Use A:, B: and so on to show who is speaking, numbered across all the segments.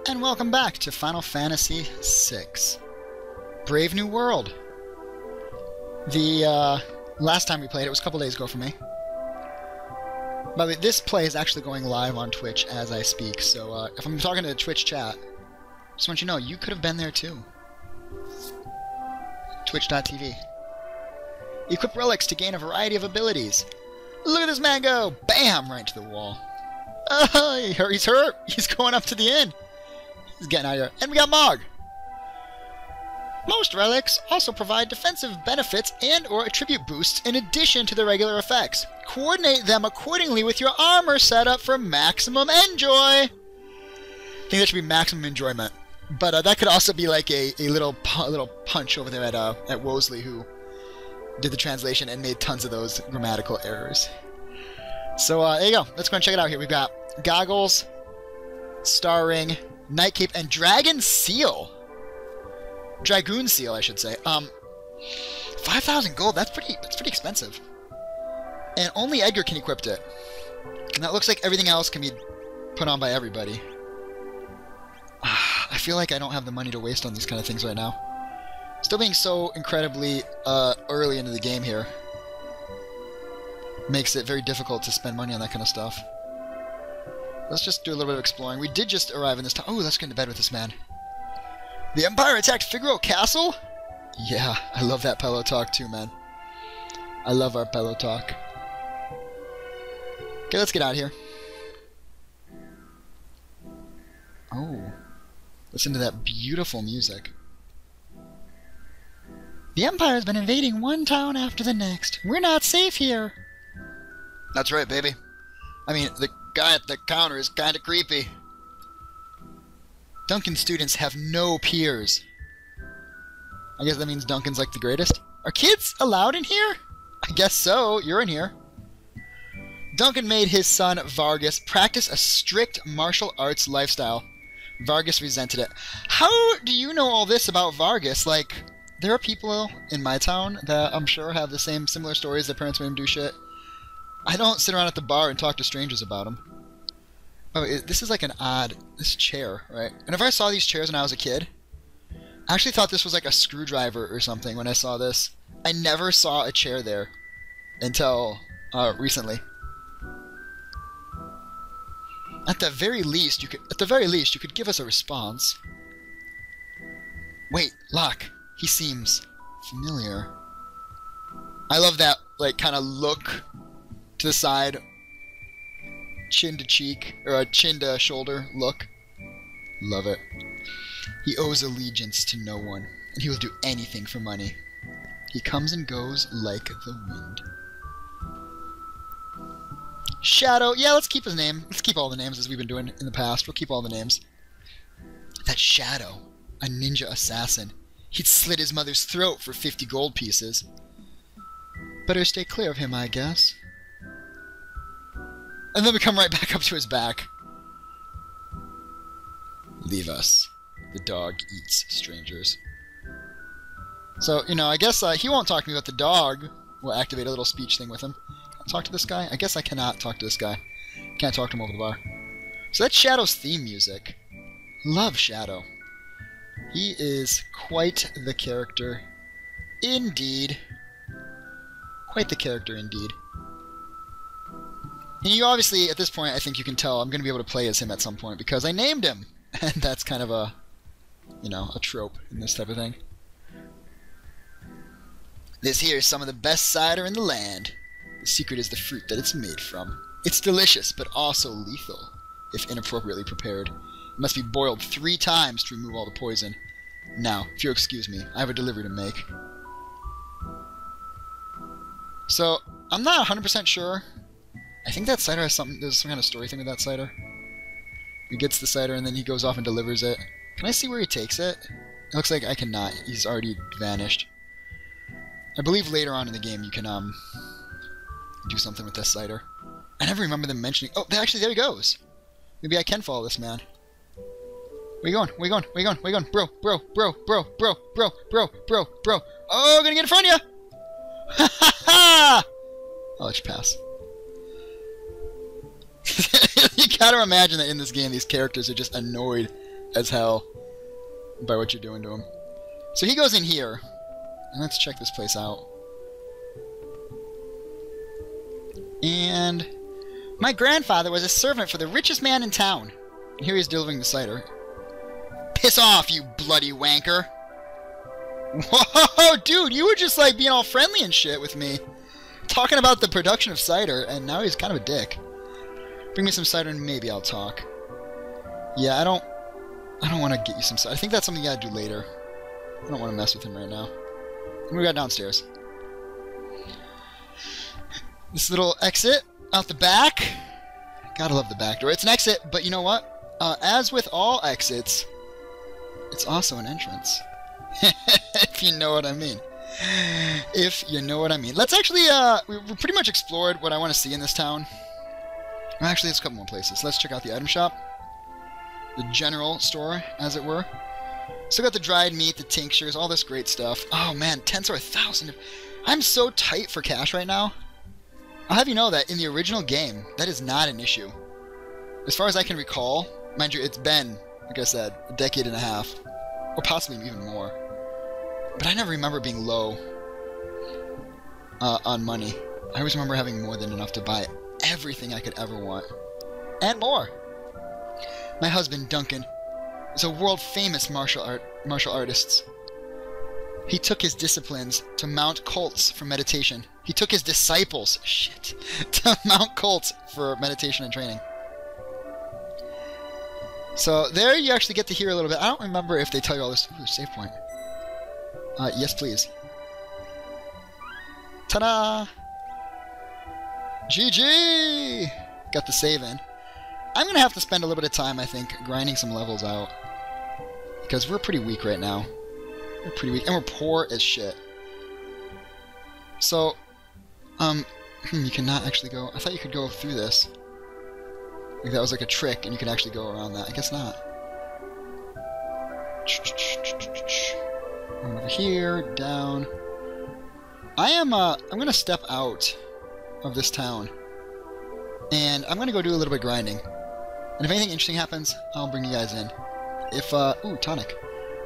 A: And welcome back to Final Fantasy VI. Brave New World. The last time we played it was a couple days ago for me. By the way, this play is actually going live on Twitch as I speak, so if I'm talking to the Twitch chat, just want you to know, you could have been there too. Twitch.tv. Equip relics to gain a variety of abilities. Look at this man go! Bam! Right to the wall. Oh, he's hurt! He's going up to the inn! He's getting out of here. And we got Mog! Most relics also provide defensive benefits and or attribute boosts in addition to the regular effects. Coordinate them accordingly with your armor setup for maximum enjoy! I think that should be maximum enjoyment. But that could also be like a little punch over there at Wosley, who did the translation and made tons of those grammatical errors. So there you go. Let's go and check it out here. We've got Goggles, Star Ring, Night Cape, and Dragon Seal. Dragoon Seal, I should say. 5,000 gold. That's pretty expensive. And only Edgar can equip it. And that looks like everything else can be put on by everybody. I feel like I don't have the money to waste on these kind of things right now. Still being so incredibly early into the game here makes it very difficult to spend money on that kind of stuff. Let's just do a little bit of exploring. We did just arrive in this town. Oh, let's get into bed with this man. The Empire attacked Figaro Castle? Yeah, I love that pillow talk too, man. I love our pillow talk. Okay, let's get out of here. Oh, listen to that beautiful music. The Empire has been invading one town after the next. We're not safe here. That's right, baby. I mean, the guy at the counter is kind of creepy. Duncan students have no peers. I guess that means Duncan's like the greatest. Are kids allowed in here? I guess so. You're in here. Duncan made his son, Vargas, practice a strict martial arts lifestyle. Vargas resented it. How do you know all this about Vargas? Like, there are people in my town that I'm sure have the same similar stories. Their parents made them do shit. I don't sit around at the bar and talk to strangers about them. Oh, this is like an odd... This chair, right? Whenever I saw these chairs when I was a kid, I actually thought this was like a screwdriver or something when I saw this. I never saw a chair there until recently. At the very least, you could give us a response. Wait, Locke. He seems familiar. I love that, like, kind of look to the side, chin to cheek, or a chin to shoulder look. Love it. He owes allegiance to no one, and he will do anything for money. He comes and goes like the wind. Shadow. Yeah, let's keep his name. Let's keep all the names as we've been doing in the past. We'll keep all the names. That Shadow, a ninja assassin. He'd slit his mother's throat for 50 gold pieces. Better stay clear of him, I guess. And then we come right back up to his back. Leave us. The dog eats strangers. So, you know, I guess he won't talk to me, but the dog will activate a little speech thing with him. Can I talk to this guy? I guess I cannot talk to this guy. Can't talk to him over the bar. So that's Shadow's theme music. Love Shadow. He is quite the character indeed. Quite the character indeed. And you obviously, at this point, I think you can tell I'm going to be able to play as him at some point because I named him. And that's kind of a, you know, a trope in this type of thing. This here is some of the best cider in the land. The secret is the fruit that it's made from. It's delicious, but also lethal, if inappropriately prepared. It must be boiled 3 times to remove all the poison. Now, if you'll excuse me, I have a delivery to make. So, I'm not 100% sure. I think that cider has something, there's some kind of story thing with that cider. He gets the cider and then he goes off and delivers it. Can I see where he takes it? It looks like I cannot. He's already vanished. I believe later on in the game you can, do something with this cider. I never remember them mentioning... Oh, actually, there he goes. Maybe I can follow this man. Where you going? Where you going? Where you going? Where you going? Bro, bro, bro, bro, bro, bro, bro, bro, bro. Oh, gonna get in front of you! Ha ha ha! I'll let you pass. You gotta imagine that in this game, these characters are just annoyed as hell by what you're doing to them. So he goes in here, and let's check this place out. And my grandfather was a servant for the richest man in town. And here he is delivering the cider. Piss off, you bloody wanker. Whoa, dude, you were just like being all friendly and shit with me. Talking about the production of cider, and now he's kind of a dick. Bring me some cider and maybe I'll talk. Yeah, I don't want to get you some cider. I think that's something you gotta do later. I don't want to mess with him right now. What do we got downstairs? This little exit out the back. Gotta love the back door. It's an exit, but you know what? As with all exits, it's also an entrance. If you know what I mean. If you know what I mean. Let's actually, we pretty much explored what I want to see in this town. Actually, there's a couple more places. Let's check out the item shop. The general store, as it were. Still got the dried meat, the tinctures, all this great stuff. Oh man, 10s are 1,000. I'm so tight for cash right now. I'll have you know that in the original game, that is not an issue. As far as I can recall, mind you, it's been, like I said, a decade and a half. Or possibly even more. But I never remember being low on money. I always remember having more than enough to buy everything I could ever want. And more. My husband, Duncan, is a world-famous martial artist. He took his disciplines to mount colts for meditation. He took his disciples, to mount colts for meditation and training. So there you actually get to hear a little bit. I don't remember if they tell you all this. Ooh, save point. Yes, please. Ta-da! GG! Got the save in. I'm going to have to spend a little bit of time, I think, grinding some levels out. Because we're pretty weak right now. We're pretty weak. And we're poor as shit. So, you cannot actually go... I thought you could go through this. Like that was like a trick, and you could actually go around that. I guess not. Over here, down. I'm gonna step out of this town, and I'm gonna go do a little bit of grinding. And if anything interesting happens, I'll bring you guys in. If ooh, tonic.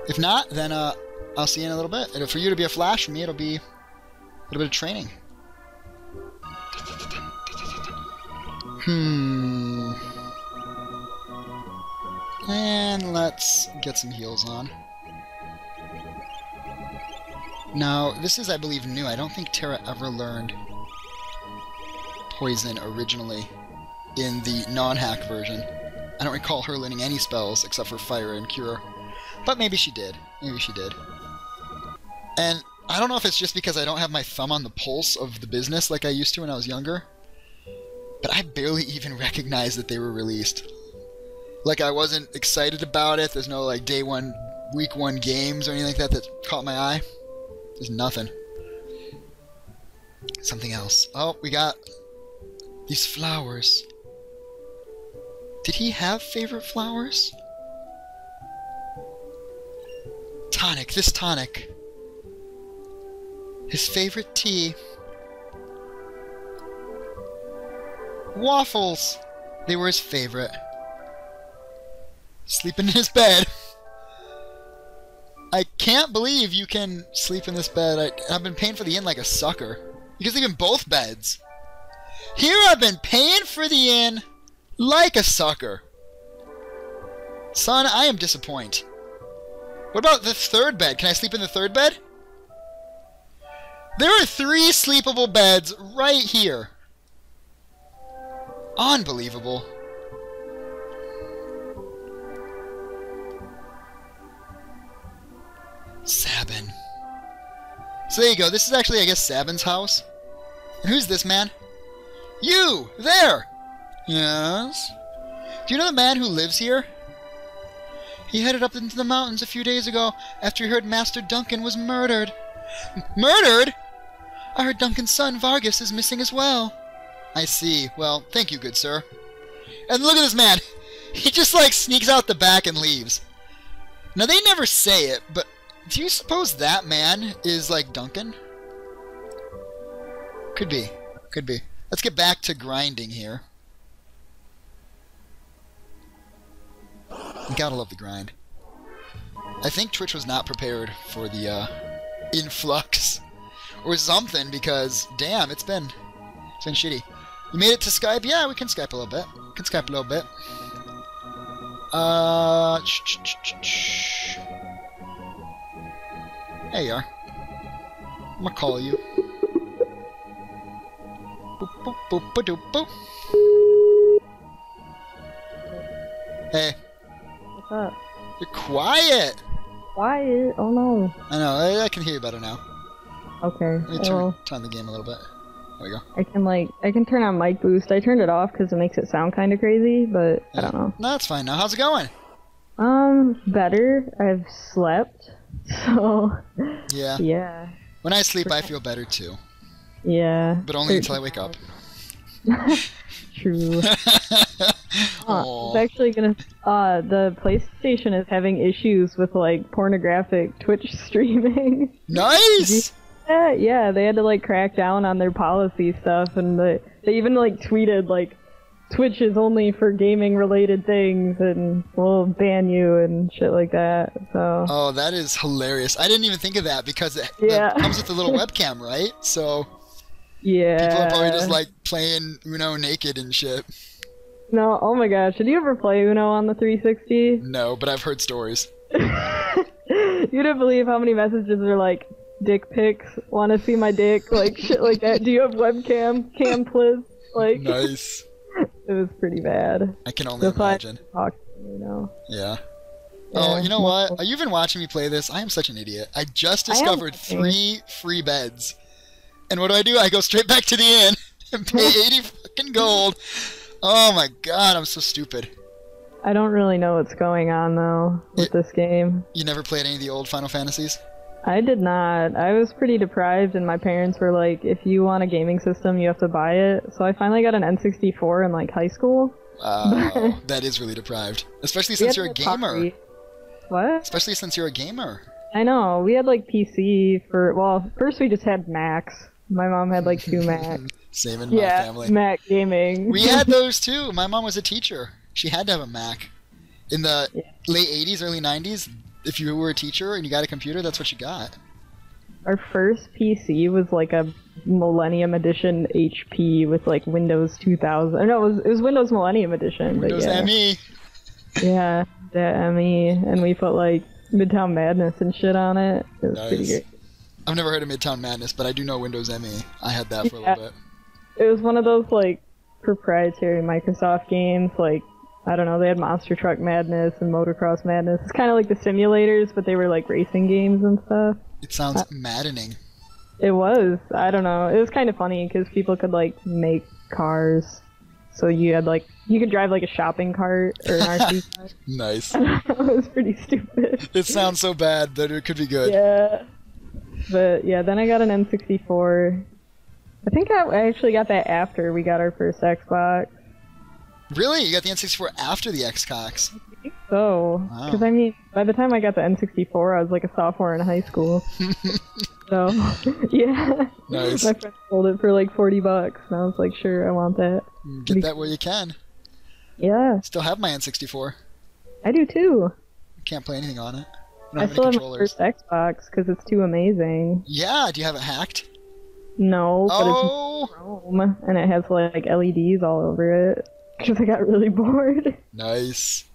A: If not, then I'll see you in a little bit. And for you to be a flash, for me it'll be a little bit of training. And let's get some heals on. Now, this is, I believe, new. I don't think Terra ever learned poison originally in the non-hack version. I don't recall her learning any spells except for fire and cure. But maybe she did. Maybe she did. And I don't know if it's just because I don't have my thumb on the pulse of the business like I used to when I was younger. But I barely even recognized that they were released. Like, I wasn't excited about it. There's no, like, day one, week one games or anything like that that caught my eye. There's nothing. Something else. Oh, we got these flowers. Did he have favorite flowers? Tonic. This tonic. His favorite tea. Waffles. They were his favorite. Sleeping in his bed. I can't believe you can sleep in this bed. I've been paying for the inn like a sucker. You can sleep in both beds. Here I've been paying for the inn like a sucker. Son, I am disappointed. What about the third bed? Can I sleep in the third bed? There are 3 sleepable beds right here. Unbelievable. Sabin. So there you go. This is actually, I guess, Sabin's house. And who's this man? You! There! Yes? Do you know the man who lives here? He headed up into the mountains a few days ago after he heard Master Duncan was murdered. Murdered? I heard Duncan's son, Vargas, is missing as well. I see. Well, thank you, good sir. And look at this man. He just, like, sneaks out the back and leaves. Now, they never say it, but do you suppose that man is, like, Duncan? Could be. Could be. Let's get back to grinding here. You gotta love the grind. I think Twitch was not prepared for the influx or something because, damn, it's been shitty. You made it to Skype? Yeah, we can Skype a little bit. We can Skype a little bit. There you are. I'm gonna call you. Boop, boop, boop, boop, boop. Hey.
B: What's up?
A: You're quiet!
B: Quiet? Oh no.
A: I know, I can hear you better now.
B: Okay.
A: Let me turn the game a little bit. There we go.
B: I can turn on mic boost. I turned it off because it makes it sound kind of crazy, but yeah. I don't know.
A: No, it's fine now. How's it going?
B: Better. I've slept, so.
A: Yeah.
B: Yeah.
A: When I sleep, I feel better too.
B: Yeah.
A: But only until I wake up.
B: True. It's actually gonna. The PlayStation is having issues with like pornographic Twitch streaming.
A: Nice.
B: Yeah, they had to like crack down on their policy stuff, and they even like tweeted like Twitch is only for gaming related things, and we'll ban you and shit like that. So.
A: Oh, that is hilarious! I didn't even think of that because it comes with a little webcam, right? So.
B: Yeah.
A: People are probably just like playing Uno naked and shit.
B: No, oh my gosh, did you ever play Uno on the 360?
A: No, but I've heard stories.
B: You don't believe how many messages are like, dick pics, wanna see my dick, like shit like that. Do you have webcam? Cam please? Like,
A: nice.
B: It was pretty bad.
A: I can only imagine. Yeah. Oh, you know what? You've been watching me play this. I am such an idiot. I just discovered 3 free beds. And what do? I go straight back to the inn and pay 80 fucking gold. Oh my god, I'm so stupid.
B: I don't really know what's going on, though, with this game.
A: You never played any of the old Final Fantasies?
B: I did not. I was pretty deprived, and my parents were like, if you want a gaming system, you have to buy it. So I finally got an N64 in, like, high school.
A: Oh, that is really deprived. Especially since you're a gamer.
B: What?
A: Especially since you're a gamer.
B: I know. We had, like, PC for... Well, first we just had Macs. My mom had, like, 2 Macs.
A: Same in my family.
B: Mac gaming.
A: We had those, too. My mom was a teacher. She had to have a Mac. In the late 80s, early 90s, if you were a teacher and you got a computer, that's what you got.
B: Our first PC was like a Millennium Edition HP with like Windows 2000. No, it was Windows Millennium Edition.
A: Windows ME.
B: Yeah, the ME, and we put like Midtown Madness and shit on it. It was pretty great.
A: I've never heard of Midtown Madness, but I do know Windows ME. I had that for a little bit.
B: It was one of those like proprietary Microsoft games, like, I don't know, they had Monster Truck Madness and Motocross Madness. It's kind of like the simulators, but they were like racing games and stuff.
A: It sounds maddening.
B: It was. I don't know. It was kind of funny because people could like make cars. So you had like, you could drive like a shopping cart or an RC car. Nice. It was pretty stupid.
A: It sounds so bad that it could be good.
B: Yeah. But yeah, then I got an N64. I think I actually got that after we got our first Xbox.
A: Really? You got the N64 after the Xbox?
B: I think so. Because, I mean, by the time I got the N64, I was like a sophomore in high school. So, yeah.
A: Nice.
B: My friend sold it for like $40, and I was like, sure, I want that.
A: Get that where you can.
B: Yeah.
A: Still have my N64.
B: I do too.
A: Can't play anything on it.
B: I still have my first Xbox because it's too amazing.
A: Yeah, do you have it hacked?
B: No, but it's Chrome, and it has like LEDs all over it. Because I got really bored.
A: Nice.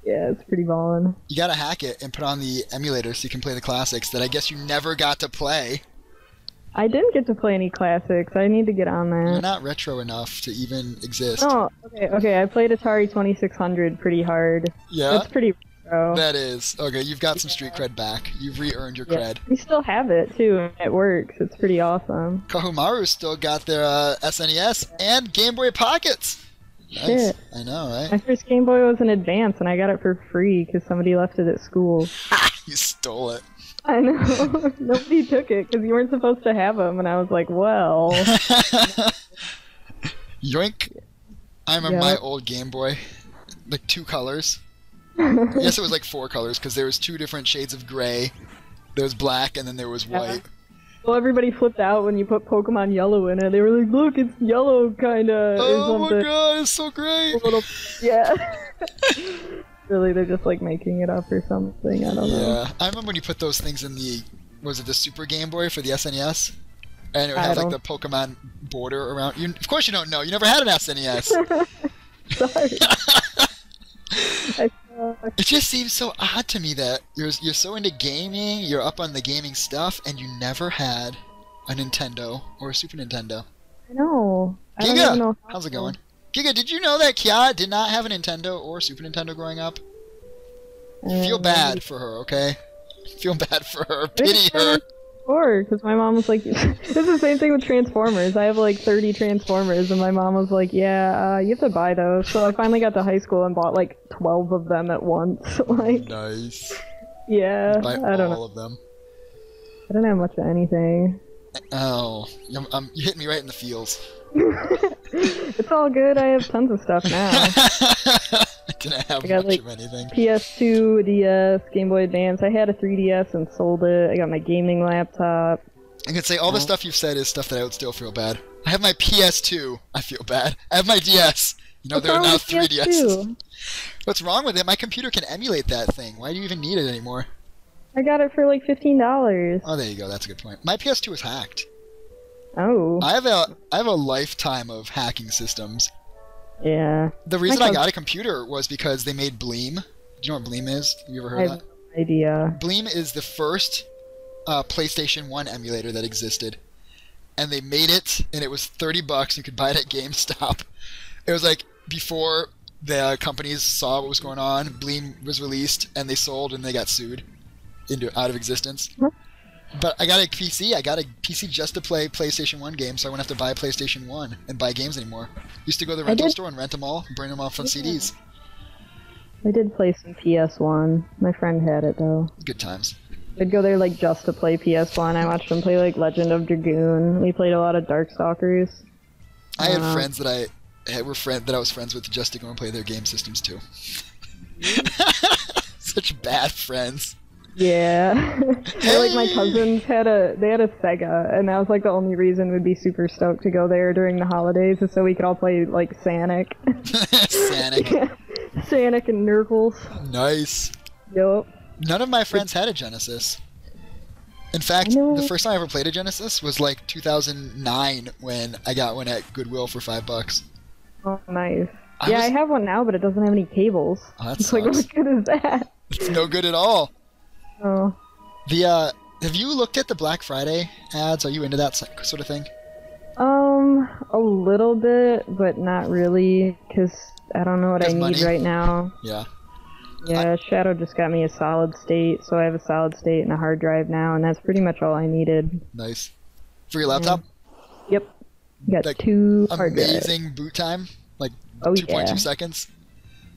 B: Yeah, it's pretty ballin'.
A: You gotta hack it and put on the emulator so you can play the classics that I guess you never got to play.
B: I didn't get to play any classics. I need to get on that.
A: You're not retro enough to even exist.
B: No, okay. I played Atari 2600 pretty hard.
A: Yeah?
B: That's pretty retro.
A: That is. Okay, you've got some street cred back. You've re-earned your cred.
B: We still have it, too. It works. It's pretty awesome.
A: Kahumaru's still got their SNES and Game Boy Pockets. Nice.
B: Shit.
A: I know, right?
B: My first Game Boy was an Advance, and I got it for free because somebody left it at school.
A: You stole it.
B: I know. Nobody took it because you weren't supposed to have them, and I was like, well.
A: Yoink. I remember my old Game Boy. Like 2 colors. I guess it was like 4 colors because there was 2 different shades of gray. There was black, and then there was white.
B: Well, everybody flipped out when you put Pokemon Yellow in it. They were like, look, it's yellow, kinda.
A: Oh my god, it's so great!
B: Yeah. Really, they're just like making it up or something. I don't know.
A: Yeah, I remember when you put those things in the, was it the Super Game Boy for the SNES? And it would
B: I
A: have like
B: don't-
A: the Pokemon border around. You, of course you don't know. You never had an SNES.
B: Sorry. I
A: It just seems so odd to me that you're so into gaming, you're up on the gaming stuff, and you never had a Nintendo or a Super Nintendo.
B: know. I don't even know
A: Giga, how's it going? Giga, did you know that Kia did not have a Nintendo or Super Nintendo growing up? Feel bad for her, okay? Feel bad for her. Pity her.
B: Because my mom was like, this is the same thing with Transformers. I have like 30 Transformers, and my mom was like, yeah, you have to buy those. So I finally got to high school and bought like 12 of them at once. Like,
A: Nice.
B: yeah,
A: Buy
B: I don't
A: all
B: know.
A: of them.
B: I don't have much of anything.
A: Oh, you hit me right in the feels.
B: It's all good. I have tons of stuff now.
A: I didn't have
B: I got,
A: much
B: like,
A: of anything.
B: PS2, DS, Game Boy Advance. I had a 3DS and sold it. I got my gaming laptop.
A: I can say all the stuff you've said is stuff that I would still feel bad. I have my PS2. I feel bad. I have my DS. You know,
B: What's
A: there are
B: wrong
A: now
B: with
A: 3DSs.
B: PS2?
A: What's wrong with it? My computer can emulate that thing. Why do you even need it anymore?
B: I got it for like $15.
A: Oh, there you go. That's a good point. My PS2 was hacked.
B: Oh,
A: I have a lifetime of hacking systems.
B: yeah.
A: The reason
B: My
A: I got a computer was because they made Bleem. Do you know what Bleem is? Have you ever
B: I
A: heard of
B: have
A: that?
B: no idea.
A: Bleem is the first PlayStation 1 emulator that existed. And they made it, and it was $30. You could buy it at GameStop. It was like before the companies saw what was going on, Bleem was released, and they sold, and they got sued out of existence.
B: Huh?
A: But I got a PC. I got a PC just to play PlayStation 1 games, so I wouldn't have to buy a PlayStation 1 and buy games anymore. Used to go to the rental store and rent them all, and bring them off on CDs.
B: I did play some PS1. My friend had it though.
A: Good times.
B: I'd go there like just to play PS1. I watched him play like Legend of Dragoon. We played a lot of Darkstalkers.
A: I had friends that I was friends with just to go and play their game systems too. Such bad friends.
B: Yeah. Like my cousins had a Sega, and that was like the only reason we'd be super stoked to go there during the holidays, is so we could all play like Sonic.
A: Sonic.
B: Sonic and Nurkles.
A: Nice.
B: Yup.
A: None of my friends had a Genesis. In fact, the first time I ever played a Genesis was like 2009 when I got one at Goodwill for $5.
B: Oh, nice.
A: I
B: I have one now, but it doesn't have any cables.
A: Oh, that
B: It's like,
A: sucks.
B: what good is that?
A: It's no good at all.
B: Oh.
A: Have you looked at the Black Friday ads? Are you into that sort of thing?
B: A little bit, but not really, because I don't know what I
A: 'Cause
B: need
A: money?
B: right now.
A: Yeah.
B: Yeah, Shadow just got me a solid state, so I have a solid state and a hard drive now, and that's pretty much all I needed.
A: Nice. For your laptop?
B: Yep. Got
A: Like,
B: 2 hard drives.
A: Amazing boot time? Like
B: Oh,
A: 2.2
B: yeah.
A: seconds?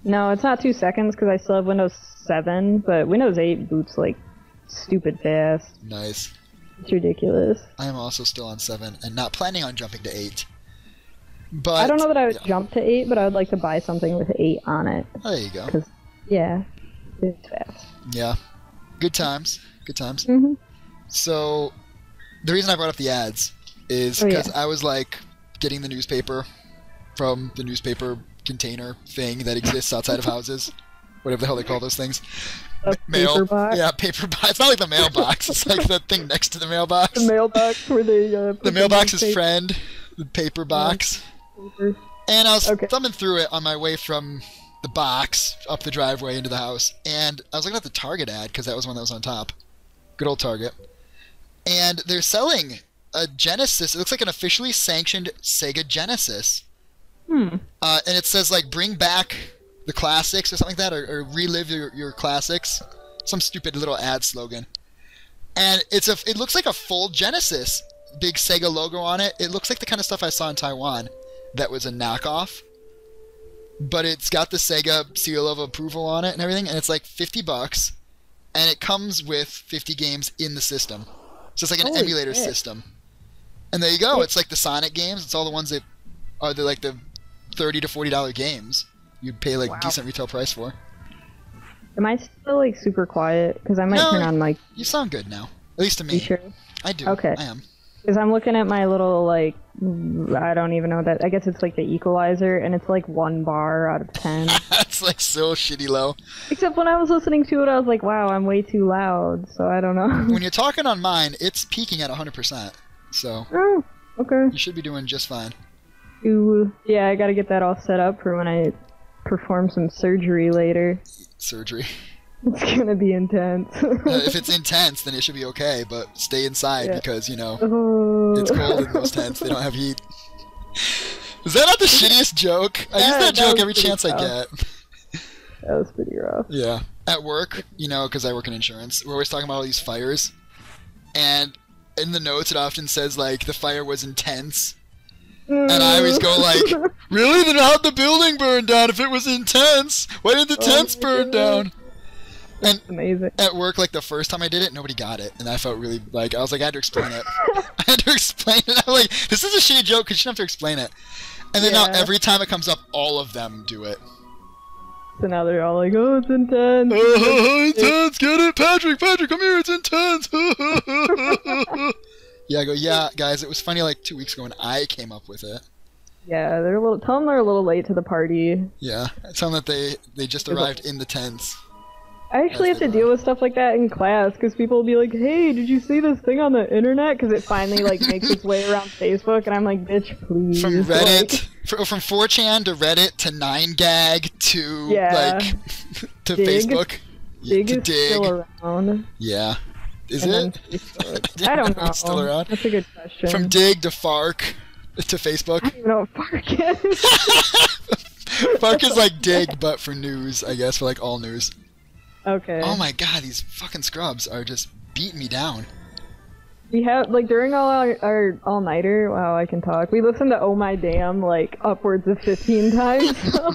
B: No, it's not 2 seconds, because I still have Windows 7, but Windows 8 boots, like, stupid fast.
A: Nice.
B: It's ridiculous.
A: I am also still on 7 and not planning on jumping to 8. But
B: I don't know that I would
A: yeah.
B: jump to 8, but I would like to buy something with 8 on it.
A: There you go.
B: Because, yeah, it's fast.
A: Yeah. Good times. Good times.
B: Mm-hmm.
A: So, the reason I brought up the ads is
B: Oh, yeah.
A: because I was like getting the newspaper from the newspaper container thing that exists outside of houses. Whatever the hell they call those things.
B: A
A: Mail.
B: paper box?
A: Yeah, paper box. It's not like the mailbox. It's like the thing next to the mailbox.
B: The mailbox where they, put
A: The mailbox's
B: newspaper-
A: friend. The paper box. And I was thumbing through it on my way from the box up the driveway into the house. And I was looking at the Target ad because that was one that was on top. Good old Target. And they're selling a Genesis. It looks like an officially sanctioned Sega Genesis. And it says, like, bring back the classics or something like that, or relive your classics. Some stupid little ad slogan. And it looks like a full Genesis. Big Sega logo on it. It looks like the kind of stuff I saw in Taiwan that was a knockoff. But it's got the Sega seal of approval on it and everything, and it's like $50. And it comes with 50 games in the system. So it's like an
B: Holy
A: emulator
B: shit.
A: system. And there you go. It's like the Sonic games. It's all the ones that are like the $30 to $40 games. You'd pay like decent retail price for.
B: Am I still, like, super quiet? Because I might
A: No.
B: turn on, like,
A: You sound good now. At least to me.
B: you sure?
A: I do.
B: Okay.
A: I am.
B: Because I'm looking at my little, like, I don't even know what that, I guess it's like the equalizer, and it's like 1 bar out of 10.
A: That's It's like so shitty low.
B: Except when I was listening to it, I was like, wow, I'm way too loud, so I don't know.
A: When you're talking on mine, it's peaking at 100%. So
B: Oh, okay.
A: you should be doing just fine.
B: Ooh, yeah, I gotta get that all set up for when I perform some surgery later.
A: Surgery.
B: It's gonna be intense.
A: If it's intense, then it should be okay, but stay inside because, you know,
B: Oh.
A: it's cold in those tents. They don't have heat. Is that not the shittiest joke? I use that joke every chance I get.
B: That was pretty rough.
A: Yeah. At work, you know, because I work in insurance, we're always talking about all these fires. And in the notes, it often says, like, the fire was intense. And I always go like, really? Then how'd the building burn down if it was intense? Why didn't the tents burn down? And
B: amazing.
A: At work, like the first time I did it, nobody got it. And I felt really, like, I was like, I had to explain it. I had to explain it. I'm like, this is a shitty joke because you don't have to explain it. And then now every time it comes up, all of them do it.
B: So now they're all like, oh, it's intense.
A: Intense, get it? Patrick, come here, it's intense. Yeah, I go, yeah, guys, it was funny like 2 weeks ago when I came up with it.
B: Yeah, tell them they're a little late to the party.
A: Yeah, tell them that they just arrived in the tents.
B: I actually have to deal with stuff like that in class because people will be like, hey, did you see this thing on the internet? Because it finally like makes its way around Facebook, and I'm like, bitch, please.
A: From Reddit, from 4chan to Reddit to 9gag to like to
B: Dig.
A: Facebook.
B: Dig
A: to
B: is still around.
A: Yeah. Is
B: And
A: it?
B: I don't know.
A: It's still around.
B: That's a good question.
A: From Dig to Fark to Facebook.
B: I don't even know what Fark is.
A: Fark is like Dig, but for news, I guess, for like all news.
B: Okay.
A: Oh my god, these fucking scrubs are just beating me down.
B: We have, like, during all our all-nighter, wow, I can talk, we listened to Oh My Damn, like, upwards of 15 times, so,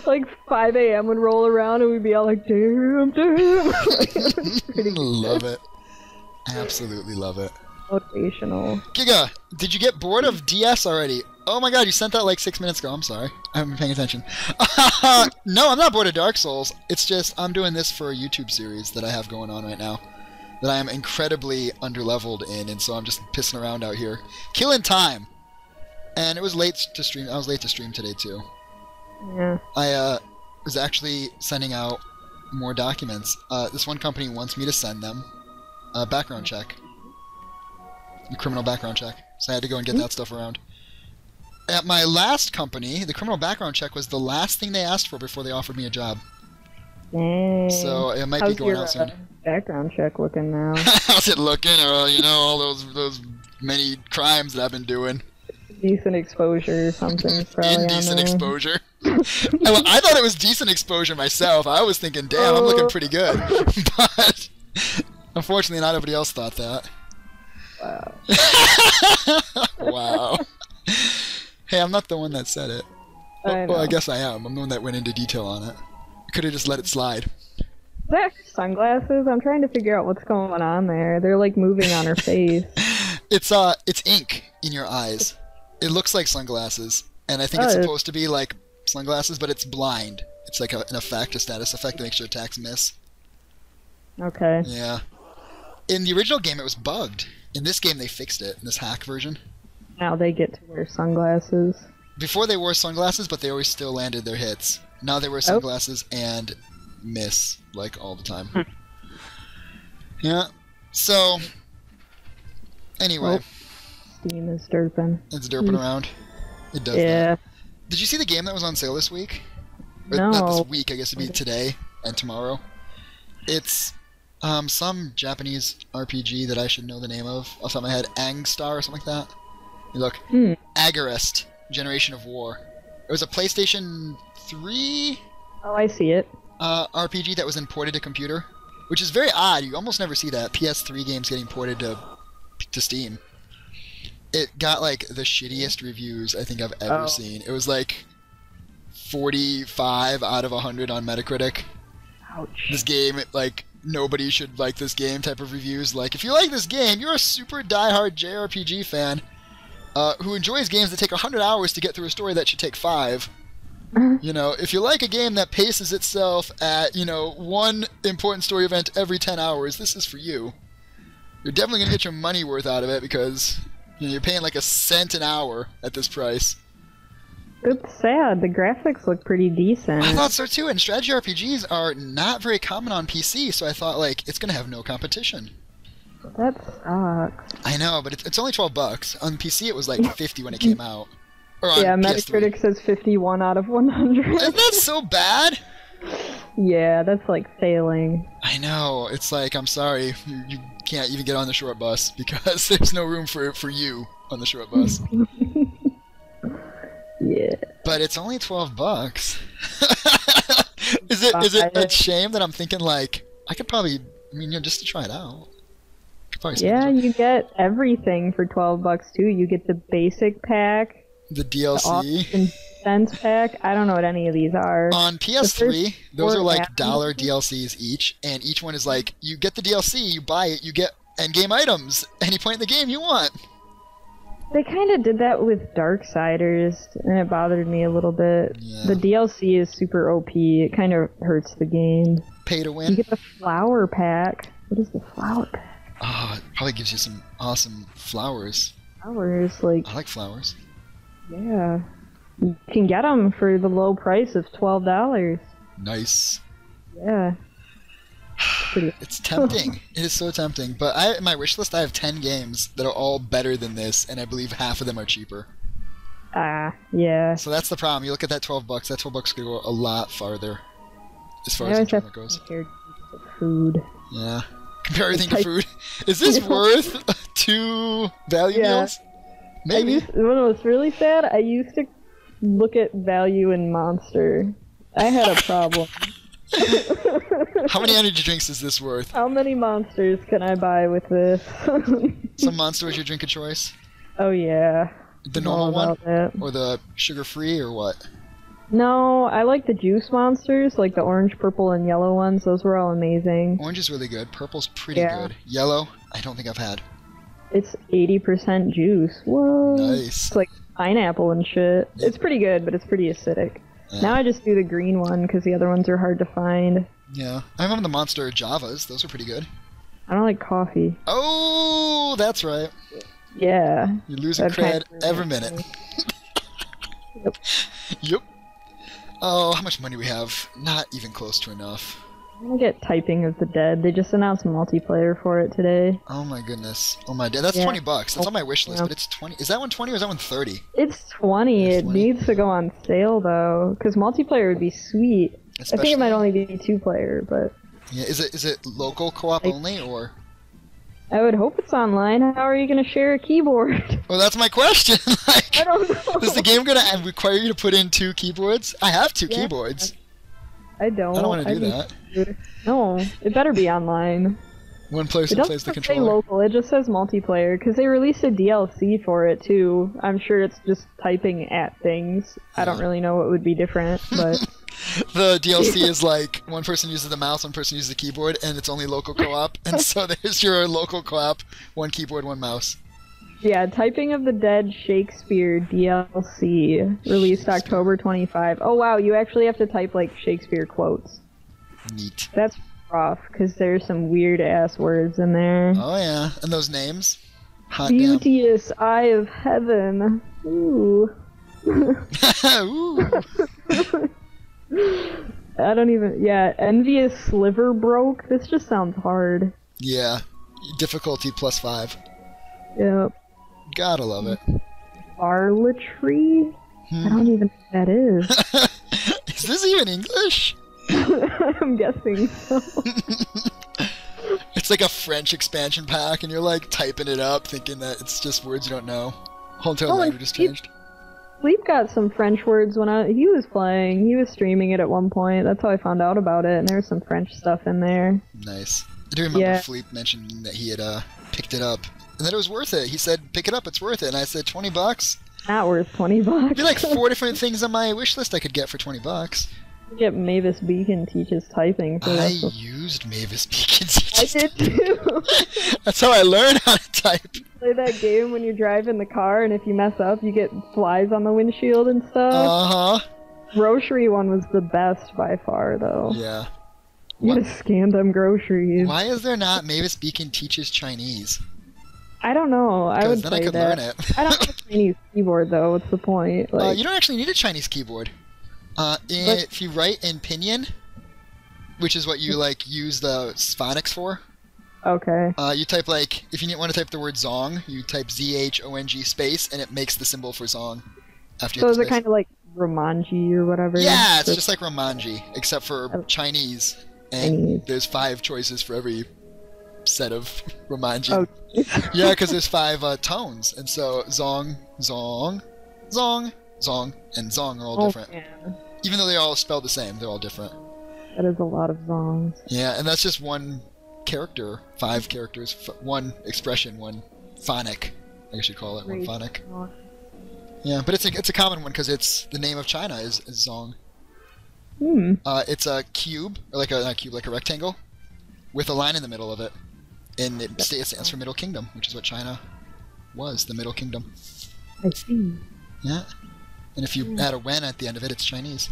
B: like, 5 a.m. would roll around and we'd be all like, damn.
A: Love it. Absolutely love it.
B: Motivational.
A: Giga, did you get bored of DS already? Oh my god, you sent that like 6 minutes ago. I'm sorry. I haven't been paying attention. No, I'm not bored of Dark Souls. It's just I'm doing this for a YouTube series that I have going on right now that I am incredibly underleveled in, and so I'm just pissing around out here. Killing time. And it was late to stream. I was late to stream today, too.
B: Yeah.
A: I was actually sending out more documents. This one company wants me to send them a background check. A criminal background check. So I had to go and get that stuff around. At my last company, the criminal background check was the last thing they asked for before they offered me a job.
B: Dang.
A: So it might be going out soon.
B: Background check looking now?
A: How's it looking? Or, you know, all those many crimes that I've been doing.
B: Decent exposure or something.
A: Indecent exposure. I thought it was decent exposure myself. I was thinking, damn, I'm looking pretty good. But unfortunately, not everybody else thought that.
B: Wow.
A: Wow. Hey, I'm not the one that said it. Well, I guess I am. I'm the one that went into detail on it. I could have just let it slide.
B: Is that sunglasses? I'm trying to figure out what's going on there. They're like moving on her face.
A: It's ink in your eyes. It looks like sunglasses, and I think it's supposed to be like sunglasses, but it's blind. It's like an effect, a status effect to make sure attacks miss.
B: Okay.
A: Yeah. In the original game, it was bugged. In this game, they fixed it, in this hack version.
B: Now they get to wear sunglasses.
A: Before they wore sunglasses, but they always still landed their hits. Now they wear sunglasses and miss, like, all the time. Yeah. So, anyway.
B: Steam is derping.
A: It's derping around. It does that. Did you see the game that was on sale this week? Or
B: No.
A: Not this week, I guess it'd be today and tomorrow. It's some Japanese RPG that I should know the name of. Off the top of my head, Angstar or something like that. You look. Agarist, Generation of War. It was a PlayStation 3
B: Oh, I see it.
A: RPG that was imported to computer, which is very odd. You almost never see that. PS3 games getting ported to Steam. It got like the shittiest reviews I think I've ever seen. It was like 45 out of 100 on Metacritic.
B: Ouch.
A: This game, like, nobody should like this game type of reviews. Like, if you like this game, you're a super diehard JRPG fan who enjoys games that take 100 hours to get through a story that should take 5. You know, if you like a game that paces itself at, you know, one important story event every 10 hours, this is for you. You're definitely going to get your money worth out of it because, you know, you're paying like $0.01 an hour at this price.
B: It's sad. The graphics look pretty decent.
A: I thought so too, and strategy RPGs are not very common on PC, so I thought, like, it's gonna have no competition.
B: That sucks.
A: I know, but it's only $12. On PC, it was like 50 when it came out. Or on
B: Yeah,
A: PS3.
B: Metacritic says 51 out of 100.
A: Isn't that so bad?
B: Yeah, that's like failing.
A: I know. It's like, I'm sorry, you can't even get on the short bus because there's no room for you on the short bus.
B: Yeah.
A: But it's only $12. Is it a shame that I'm thinking, like, I could probably, I mean, just to try it out.
B: Yeah, you get everything for $12 too. You get the basic pack,
A: the DLC,
B: the Defense pack. I don't know what any of these are.
A: On PS3, those are like dollar DLCs each, and each one is like, you get the DLC, you buy it, you get endgame items any point in the game you want.
B: They kind of did that with Darksiders, and it bothered me a little bit.
A: Yeah.
B: The DLC is super OP. It kind of hurts the game.
A: Pay to win.
B: You get the flower pack. What is the flower pack?
A: Oh, it probably gives you some awesome flowers.
B: Flowers, like...
A: I like flowers.
B: Yeah. You can get them for the low price of $12.
A: Nice.
B: Yeah.
A: It's tempting. It is so tempting. But in my wish list, I have 10 games that are all better than this, and I believe half of them are cheaper.
B: Yeah.
A: So that's the problem. You look at that $12. That $12 could go a lot farther as far as enjoyment goes.
B: Food.
A: Yeah. Compare everything to food. Is this worth 2 value meals? Maybe.
B: You know what's really sad? I used to look at value in Monster. I had a problem.
A: How many energy drinks is this worth?
B: How many monsters can I buy with this?
A: Some Monster is your drink of choice?
B: Oh yeah.
A: The normal one? Or the sugar-free, or what?
B: No, I like the juice monsters, like the orange, purple, and yellow ones. Those were all amazing.
A: Orange is really good. Purple's pretty good. Yellow, I don't think I've had.
B: It's 80% juice. Whoa.
A: Nice.
B: It's like pineapple and shit.
A: Yeah.
B: It's pretty good, but it's pretty acidic.
A: Yeah.
B: Now I just do the green one because the other ones are hard to find.
A: Yeah. I remember the Monster Javas. Those are pretty good.
B: I don't like coffee.
A: Oh, that's right.
B: Yeah.
A: You lose a cred every minute.
B: Yep.
A: Yep. Oh, how much money we have? Not even close to enough.
B: I'm gonna get Typing of the Dead. They just announced multiplayer for it today.
A: Oh my goodness. Oh my god. That's $20. That's on my wish list, but it's 20. Is that one 20 or is that one 30?
B: It's 20. It needs to go on sale though, because multiplayer would be sweet. I think it might only be 2-player, but...
A: Yeah, is it local co-op only, or...?
B: I would hope it's online. How are you going to share a keyboard?
A: Well, that's my question. Like,
B: I don't know.
A: Is the game going to require you to put in 2 keyboards? I have 2 keyboards.
B: I don't.
A: I don't want to do that.
B: No, it better be online.
A: One person plays the controller.
B: It doesn't say local, it just says multiplayer, because they released a DLC for it too. I'm sure it's just typing at things. I don't really know what would be different, but...
A: The DLC is like, one person uses the mouse, one person uses the keyboard, and it's only local co-op, and so there's your local co-op, 1 keyboard, 1 mouse. Yeah,
B: Typing of the Dead Shakespeare DLC, released October 25. Oh wow, you actually have to type like Shakespeare quotes.
A: Neat.
B: That's rough, because there's some weird-ass words in there.
A: Oh yeah, and those names? Hot
B: Beauteous Eye of Heaven. Ooh.
A: Ooh.
B: I don't even... Yeah, Envious Sliver Broke. This just sounds hard.
A: Yeah. Difficulty +5.
B: Yep.
A: Gotta love it.
B: Harlotry? I don't even know what that is.
A: Is this even English?
B: I'm guessing so.
A: It's like a French expansion pack, and you're like typing it up, thinking that it's just words you don't know. Whole entire language has changed.
B: Sleep got some French words when he was playing. He was streaming it at one point. That's how I found out about it, and there was some French stuff in there.
A: Nice. I do remember Fleep mentioning that he had picked it up, and that it was worth it. He said, pick it up, it's worth it. And I said, $20?
B: Not worth $20.
A: There'd be like 4 different things on my wish list I could get for $20.
B: Get Mavis Beacon teaches typing. For
A: I used Mavis Beacon teaches
B: I did too.
A: That's how I learned how to type.
B: Play that game when you're driving the car, and if you mess up, you get flies on the windshield and stuff.
A: Uh-huh.
B: Grocery one was the best by far, though.
A: Yeah.
B: You gotta scan them groceries.
A: Why is there not Mavis Beacon teaches Chinese?
B: I don't know. I would
A: then I
B: play
A: could
B: that.
A: learn it.
B: I don't have a Chinese keyboard though. What's the point? Like,
A: You don't actually need a Chinese keyboard. If you write in Pinyin, which is what you like use the phonics for.
B: okay.
A: You type like if you want to type the word zong, you type ZHONG space, and it makes the symbol for zong. After you
B: So
A: hit
B: is
A: the
B: it
A: space.
B: kind of like Romanji or whatever?
A: Yeah, it's just like Romanji, except for Chinese. And
B: Chinese.
A: there's 5 choices for every set of Romanji.
B: Oh,
A: Yeah, because there's 5 tones, and so zong, zong, zong, zong, and zong are all different.
B: Yeah.
A: Even though they all spell the same, they're all different.
B: That is a lot of songs.
A: Yeah, and that's just one character, 5 characters, one expression, one phonic. I guess you'd call it one phonic. Yeah, but it's a common one because it's the name of China is zong.
B: Hmm.
A: It's a cube, or like not a cube, like a rectangle, with a line in the middle of it, and it stands for Middle Kingdom, which is what China was, the Middle Kingdom.
B: I see.
A: Yeah, and if you add a wen at the end of it, it's Chinese.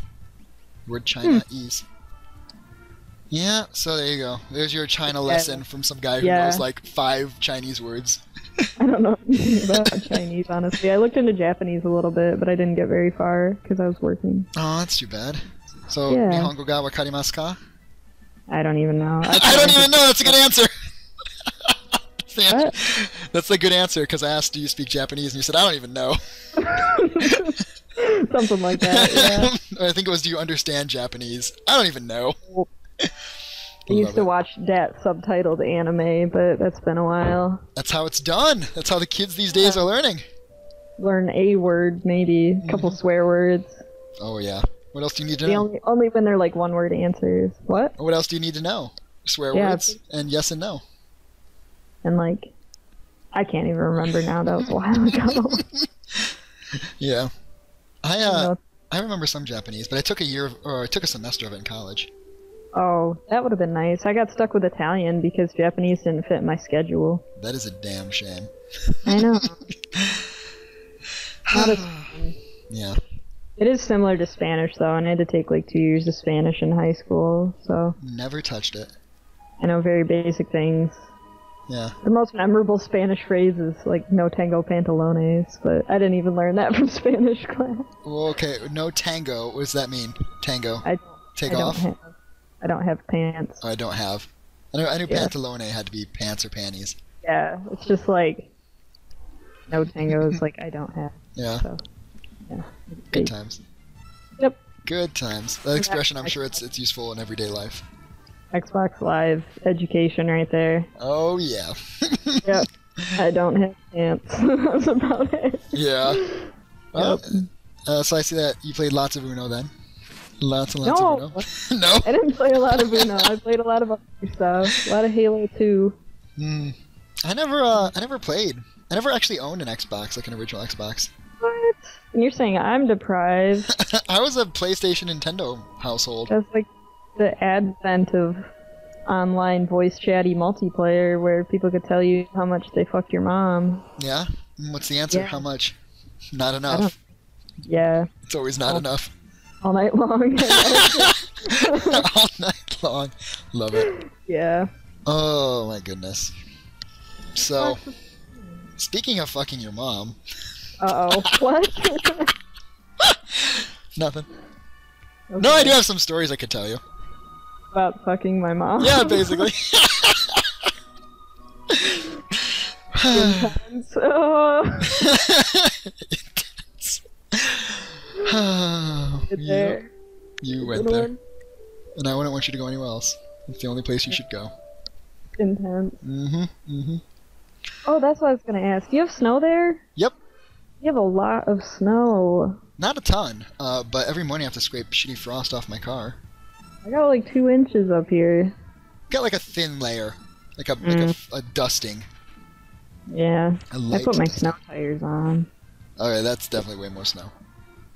A: Word Chinese. Yeah, so there you go. There's your China lesson from some guy who knows like 5 Chinese words.
B: I don't know anything about Chinese, honestly. I looked into Japanese a little bit, but I didn't get very far because I was working.
A: Oh, that's too bad. So,
B: Yeah.
A: Nihongo ga wakarimasu ka?
B: I don't even know.
A: I don't even know. That's a good answer.
B: What?
A: That's a good answer because I asked, "Do you speak Japanese?" and you said, "I don't even know."
B: Something like that, yeah.
A: I think it was, "Do you understand Japanese?" I don't even know.
B: I used to watch that subtitled anime, but that's been a while.
A: That's how it's done. That's how the kids these days are learning.
B: Learn a word, maybe. A couple swear words.
A: Oh, yeah. What else do you need to know?
B: Only when they're like one-word answers. What?
A: What else do you need to know? Swear
B: Yeah,
A: words and yes and no.
B: And like, I can't even remember now. That was a while ago.
A: Yeah. I remember some Japanese, but I took a semester of it in college.
B: Oh, that would have been nice. I got stuck with Italian because Japanese didn't fit my schedule.
A: That is a damn shame.
B: I know. Not as fun.
A: Yeah.
B: It is similar to Spanish, though, and I had to take like 2 years of Spanish in high school, so
A: Never touched it.
B: I know very basic things.
A: Yeah.
B: The most memorable Spanish phrase is like "no tango pantalones," but I didn't even learn that from Spanish class.
A: Well, okay, no tango. What does that mean? Tango. Take
B: I
A: off?
B: I don't have pants.
A: Oh, I don't have. I knew pantalone had to be pants or panties.
B: Yeah, it's just like no tango is like I don't have.
A: Yeah.
B: So, yeah.
A: Good times.
B: Yep.
A: Good times. That expression, I'm sure it's useful in everyday life.
B: Xbox Live education right there.
A: Oh, yeah.
B: Yep. I don't have pants. That's about it.
A: Yeah. Well, so I see that you played lots of Uno then. Lots and lots
B: No.
A: of Uno. No?
B: I didn't play a lot of Uno. I played a lot of other stuff. A lot of Halo 2.
A: I never played. I never actually owned an Xbox, like an original Xbox.
B: What? And you're saying I'm deprived?
A: I was a PlayStation Nintendo household.
B: That's like the advent of online voice chatty multiplayer where people could tell you how much they fucked your mom.
A: Yeah? What's the answer?
B: Yeah.
A: How much? Not enough.
B: Yeah.
A: It's always not enough.
B: All night long.
A: All night long. Love it.
B: Yeah.
A: Oh my goodness. So, speaking of fucking your mom.
B: Uh-oh. What?
A: Nothing.
B: Okay.
A: No, I do have some stories I could tell you.
B: About fucking my mom?
A: Yeah, basically.
B: Intense. Oh. Get there.
A: You went
B: Good
A: there.
B: one.
A: And I wouldn't want you to go anywhere else. It's the only place you should go.
B: Intense.
A: Mm-hmm.
B: Oh, that's what I was gonna ask. Do you have snow there?
A: Yep.
B: You have a lot of snow.
A: Not a ton, but every morning I have to scrape shitty frost off my car.
B: I got like 2 inches up here.
A: Got like a thin layer. Like a dusting.
B: Yeah.
A: I
B: put my snow tires on.
A: Okay, that's definitely way more snow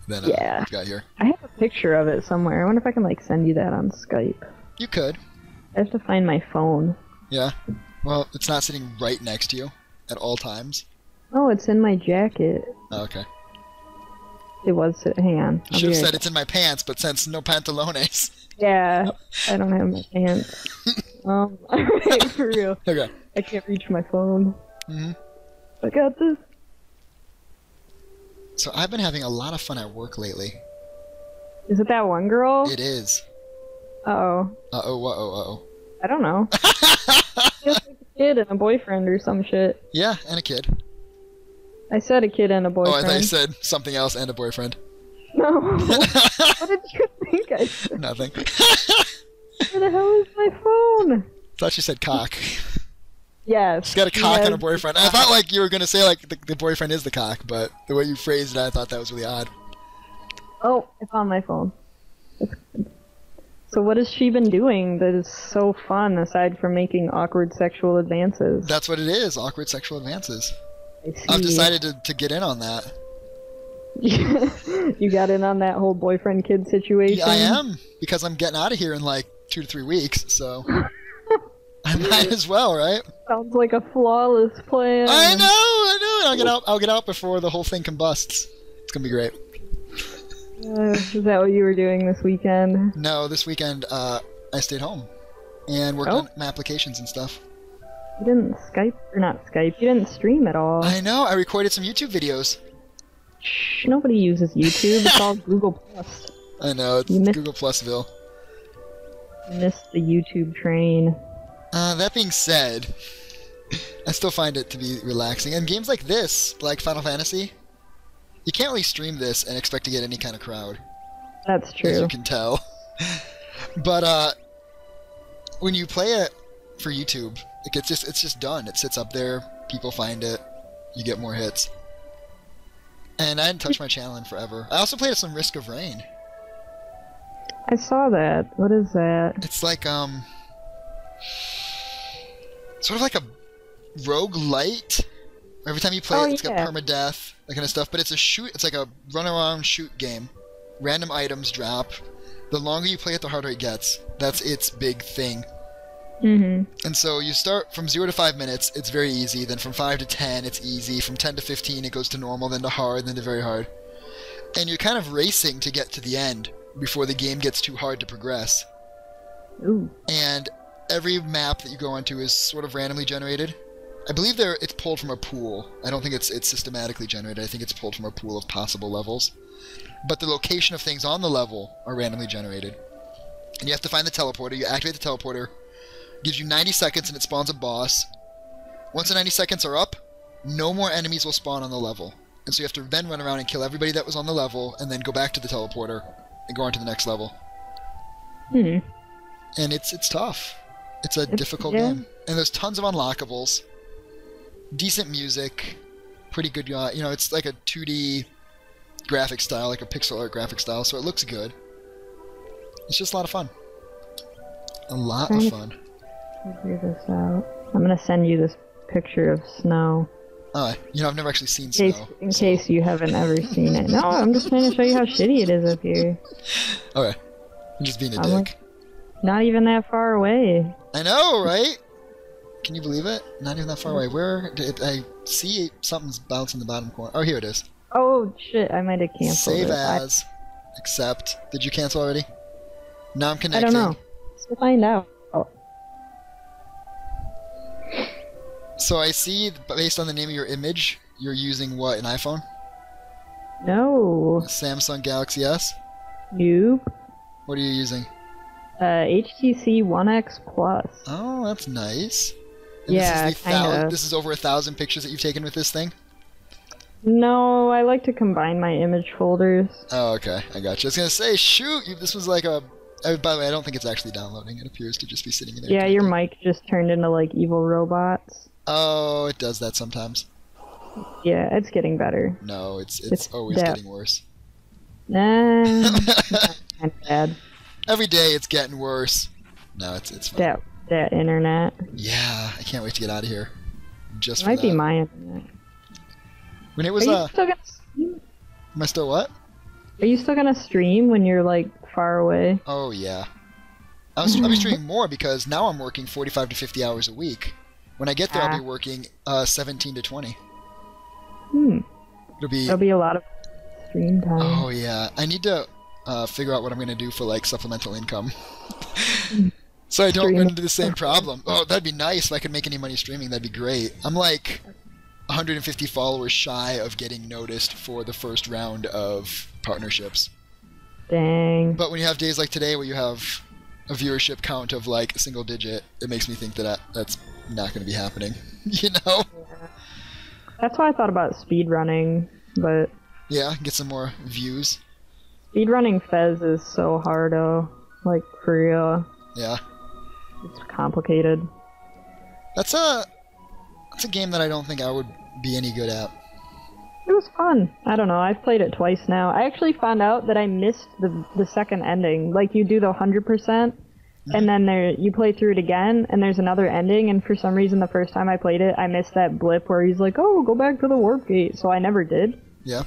A: than
B: Yeah.
A: I've got here.
B: I have a picture of it somewhere. I wonder if I can like send you that on Skype.
A: You could.
B: I have to find my phone.
A: Yeah. Well, it's not sitting right next to you at all times.
B: Oh, it's in my jacket.
A: Oh, okay.
B: It was. Hang on.
A: You should have said it's in my pants, but since no pantalones.
B: Yeah, I don't have my pants. Wait, for real.
A: Okay.
B: I can't reach my phone.
A: Mm-hmm.
B: I got this.
A: So I've been having a lot of fun at work lately.
B: Is it that one girl?
A: It is.
B: Uh-oh.
A: Uh-oh.
B: I don't know. She has like a kid and a boyfriend or some shit.
A: Yeah, and a kid.
B: I said a kid and a boyfriend.
A: Oh, I thought you said something else and a boyfriend.
B: No. What did you think I said?
A: Nothing.
B: Where the hell is my phone?
A: Thought you said cock.
B: Yes.
A: She's got a cock and a boyfriend. I thought like you were gonna say like the boyfriend is the cock, but the way you phrased it, I thought that was really odd.
B: Oh, I found my phone. That's good. So what has she been doing that is so fun aside from making awkward sexual advances?
A: That's what it is, awkward sexual advances.
B: I see.
A: I've decided to get in on that.
B: You got in on that whole boyfriend-kid situation?
A: Yeah, I am, because I'm getting out of here in like 2 to 3 weeks, so I might as well, right?
B: Sounds like a flawless plan.
A: I know, and I'll get out before the whole thing combusts. It's gonna be great.
B: Is that what you were doing this weekend?
A: No, this weekend I stayed home and worked on my applications and stuff.
B: You didn't not Skype, you didn't stream at all.
A: I know, I recorded some YouTube videos.
B: Shh, nobody uses YouTube, it's all Google Plus.
A: I know, it's Google Plusville.
B: You missed the YouTube train.
A: That being said, I still find it to be relaxing. And games like this, like Final Fantasy, you can't really stream this and expect to get any kind of crowd.
B: That's true.
A: As you can tell. But when you play it for YouTube, it's just done. It sits up there, people find it, you get more hits. And I hadn't touched my channel in forever. I also played some Risk of Rain.
B: I saw that. What is that?
A: It's like sort of like a roguelite. Every time you play it, it's got permadeath, that kind of stuff. But it's like a run around shoot game. Random items drop. The longer you play it, the harder it gets. That's its big thing.
B: Mm-hmm.
A: And so you start from 0 to 5 minutes, it's very easy. Then from 5 to 10, it's easy. From 10 to 15, it goes to normal, then to hard, then to very hard. And you're kind of racing to get to the end before the game gets too hard to progress.
B: Ooh.
A: And every map that you go into is sort of randomly generated. I believe it's pulled from a pool. I don't think it's systematically generated. I think it's pulled from a pool of possible levels. But the location of things on the level are randomly generated. And you have to find the teleporter. You activate the teleporter. It gives you 90 seconds and it spawns a boss. Once the 90 seconds are up, no more enemies will spawn on the level. And so you have to then run around and kill everybody that was on the level and then go back to the teleporter and go on to the next level.
B: Hmm.
A: And it's tough. It's a difficult game. And there's tons of unlockables. Decent music. Pretty good, it's like a 2D graphic style, like a pixel art graphic style, so it looks good. It's just a lot of fun. A lot of fun.
B: Figure this out. I'm gonna send you this picture of snow.
A: I've never actually seen snow.
B: In case you haven't ever seen it. No, I'm just trying to show you how shitty it is up here.
A: Okay. I'm just being a dick.
B: Like, not even that far away.
A: I know, right? Can you believe it? Not even that far away. Where did I see something's bouncing in the bottom corner? Oh, here it is.
B: Oh shit! I might have canceled
A: Save
B: it.
A: as. Accept. Did you cancel already? Now I'm connecting.
B: I don't know. Let's find out.
A: So I see, based on the name of your image, you're using what, an iPhone?
B: No.
A: Samsung Galaxy S?
B: Nope.
A: What are you using?
B: HTC One X Plus.
A: Oh, that's nice. And
B: yeah, kind of.
A: This is over 1,000 pictures that you've taken with this thing?
B: No, I like to combine my image folders.
A: Oh, okay. I got you. I was going to say, shoot, this was like a... by the way, I don't think it's actually downloading. It appears to just be sitting in there.
B: Yeah, your mic just turned into, like, evil robots.
A: Oh, it does that sometimes.
B: Yeah, it's getting better.
A: No, it's always getting worse.
B: Nah, kind of bad.
A: Every day it's getting worse. No, it's fine.
B: That internet.
A: Yeah, I can't wait to get out of here. Just
B: It
A: for
B: might
A: that.
B: be my internet.
A: When it was
B: Are you still gonna stream?
A: Am I still what?
B: Are you still gonna stream when you're like far away?
A: Oh yeah. I'll be streaming more because now I'm working 45 to 50 hours a week. When I get there, I'll be working 17 to 20. There'll be
B: a lot of stream time.
A: Oh yeah, I need to figure out what I'm gonna do for like supplemental income, so I don't run into the same problem. Oh, that'd be nice if I could make any money streaming. That'd be great. I'm like 150 followers shy of getting noticed for the first round of partnerships.
B: Dang.
A: But when you have days like today where you have a viewership count of like a single digit, it makes me think that that's not going to be happening. You know?
B: Yeah. That's why I thought about speedrunning, but...
A: Yeah, get some more views.
B: Speedrunning Fez is so hard, though. Like, for real.
A: Yeah.
B: It's complicated.
A: That's a game that I don't think I would be any good at.
B: It was fun. I don't know. I've played it twice now. I actually found out that I missed the second ending. Like, you do the 100%, and then you play through it again, and there's another ending, and for some reason the first time I played it, I missed that blip where he's like, oh, go back to the warp gate. So I never did.
A: Yeah.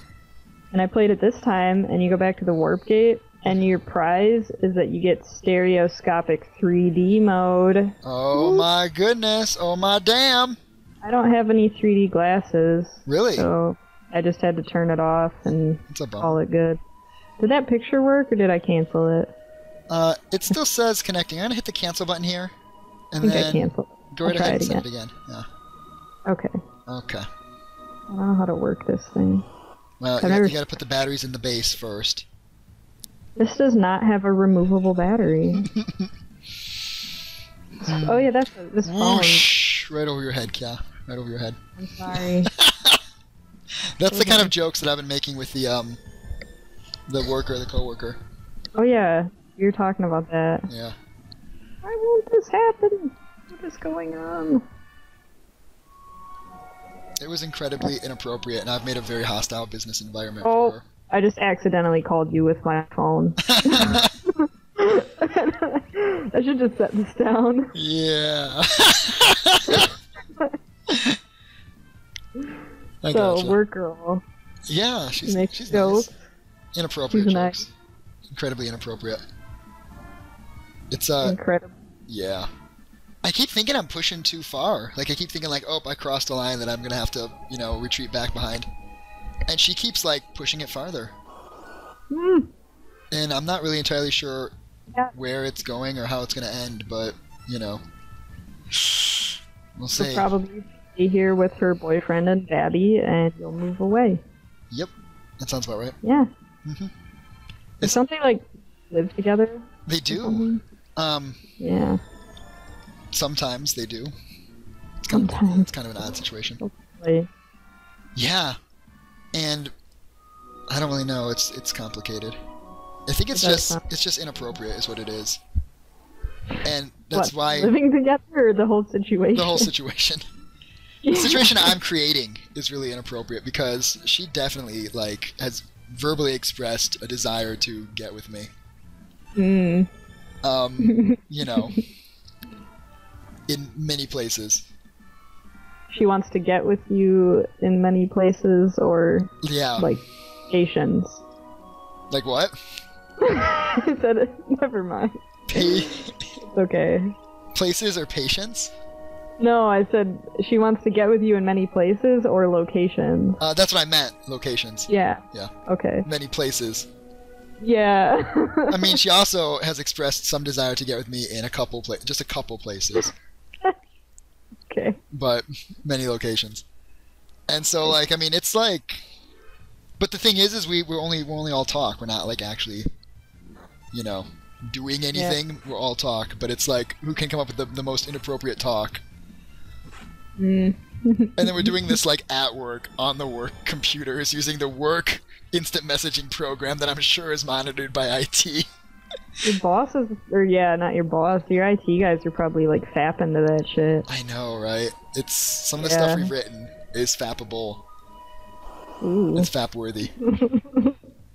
B: And I played it this time, and you go back to the warp gate, and your prize is that you get stereoscopic 3D mode.
A: Oh my goodness. Oh my damn.
B: I don't have any 3D glasses.
A: Really?
B: So I just had to turn it off and call it good. Did that picture work, or did I cancel it?
A: It still says connecting. I'm gonna hit the cancel button here, and
B: I
A: then
B: canceled.
A: go right ahead and send it again. Yeah.
B: Okay.
A: Okay.
B: I don't know how to work this thing.
A: Well, you gotta put the batteries in the base first.
B: This does not have a removable battery. Oh yeah, that's this phone.
A: Whoosh, right over your head, Kya. Right over your head.
B: I'm sorry.
A: That's the kind of jokes that I've been making with the coworker.
B: Oh yeah, you're talking about that.
A: Yeah.
B: Why won't this happen? What is going on?
A: It was incredibly inappropriate, and I've made a very hostile business environment
B: Oh,
A: for her.
B: I just accidentally called you with my phone. I should just set this down.
A: Yeah.
B: So, work girl.
A: Yeah, she's
B: jokes.
A: nice. Inappropriate
B: She's
A: jokes.
B: nice.
A: Incredibly inappropriate. It's
B: incredible.
A: Yeah. I keep thinking I'm pushing too far. Like, I keep thinking, like, oh, I crossed a line that I'm gonna have to, retreat back behind. And she keeps, like, pushing it farther. And I'm not really entirely sure where it's going or how it's gonna end, but, we'll see.
B: She'll probably be here with her boyfriend and Babby, and you'll move away.
A: Yep. That sounds about right.
B: Yeah.
A: Mm-hmm.
B: Does something, like, live together?
A: They do.
B: Yeah.
A: Sometimes they do. It's kind of an odd situation.
B: Hopefully.
A: Yeah, and I don't really know. It's complicated. I think it's just inappropriate, is what it is, and that's why
B: living together or the whole situation.
A: The whole situation. The situation I'm creating is really inappropriate because she definitely has verbally expressed a desire to get with me. In many places.
B: She wants to get with you in many places, or stations.
A: Like what?
B: I said it. Never mind. It's okay.
A: Places or patience?
B: No, I said she wants to get with you in many places or locations.
A: That's what I meant. Locations.
B: Yeah.
A: Yeah.
B: Okay.
A: Many places.
B: Yeah.
A: I mean, she also has expressed some desire to get with me in just a couple places.
B: Okay.
A: But many locations. And so, it's but the thing is we're only all talk. We're not actually, doing anything. Yeah. We're all talk. But it's who can come up with the most inappropriate talk? And then we're doing this at work on the work computers using the work instant messaging program that I'm sure is monitored by IT.
B: Your bosses, not your boss, your IT guys are probably fapping to that shit.
A: I know, right? It's some of the stuff we've written is fappable.
B: Ooh.
A: It's fap worthy.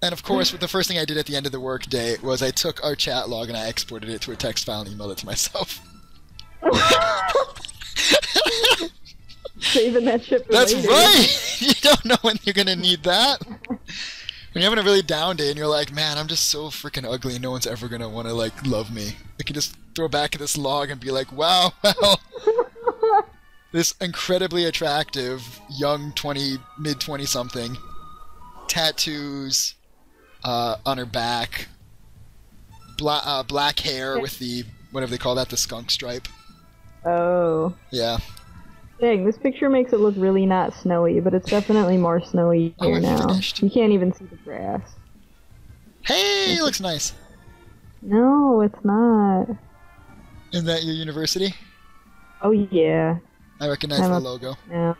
A: And of course, the first thing I did at the end of the work day was I took our chat log and I exported it to a text file and emailed it to myself.
B: Saving that shit for
A: That's
B: later.
A: right! You don't know when you're gonna need that. When you're having a really down day and you're like, man, I'm just so freaking ugly and no one's ever gonna wanna love me. I can just throw back at this log and be like, wow, well, this incredibly attractive young mid-20 something, tattoos on her back, black hair with the, whatever they call that, the skunk stripe.
B: Oh.
A: Yeah.
B: Dang, this picture makes it look really not snowy, but it's definitely more snowy here now.
A: Finished.
B: You can't even see the grass.
A: Hey, it looks nice.
B: No, it's not.
A: Isn't that your university?
B: Oh yeah.
A: I recognize the logo.
B: Yeah.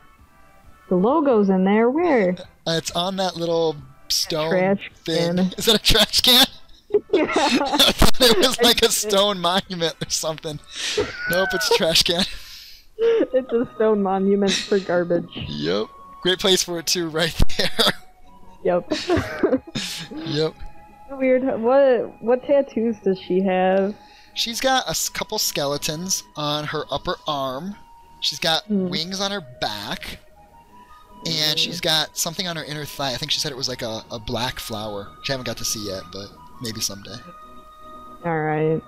B: The logo's in there. Where?
A: It's on that little stone
B: Trash
A: thing.
B: can.
A: Is that a trash can?
B: Yeah.
A: I thought it was like a stone monument or something. Nope, it's a trash can.
B: It's a stone monument for garbage.
A: Yep. Great place for it too, right there.
B: Yep.
A: Yep.
B: Weird. What tattoos does she have?
A: She's got a couple skeletons on her upper arm. She's got wings on her back. And she's got something on her inner thigh. I think she said it was like a black flower, which I haven't got to see yet, but maybe someday.
B: Alright.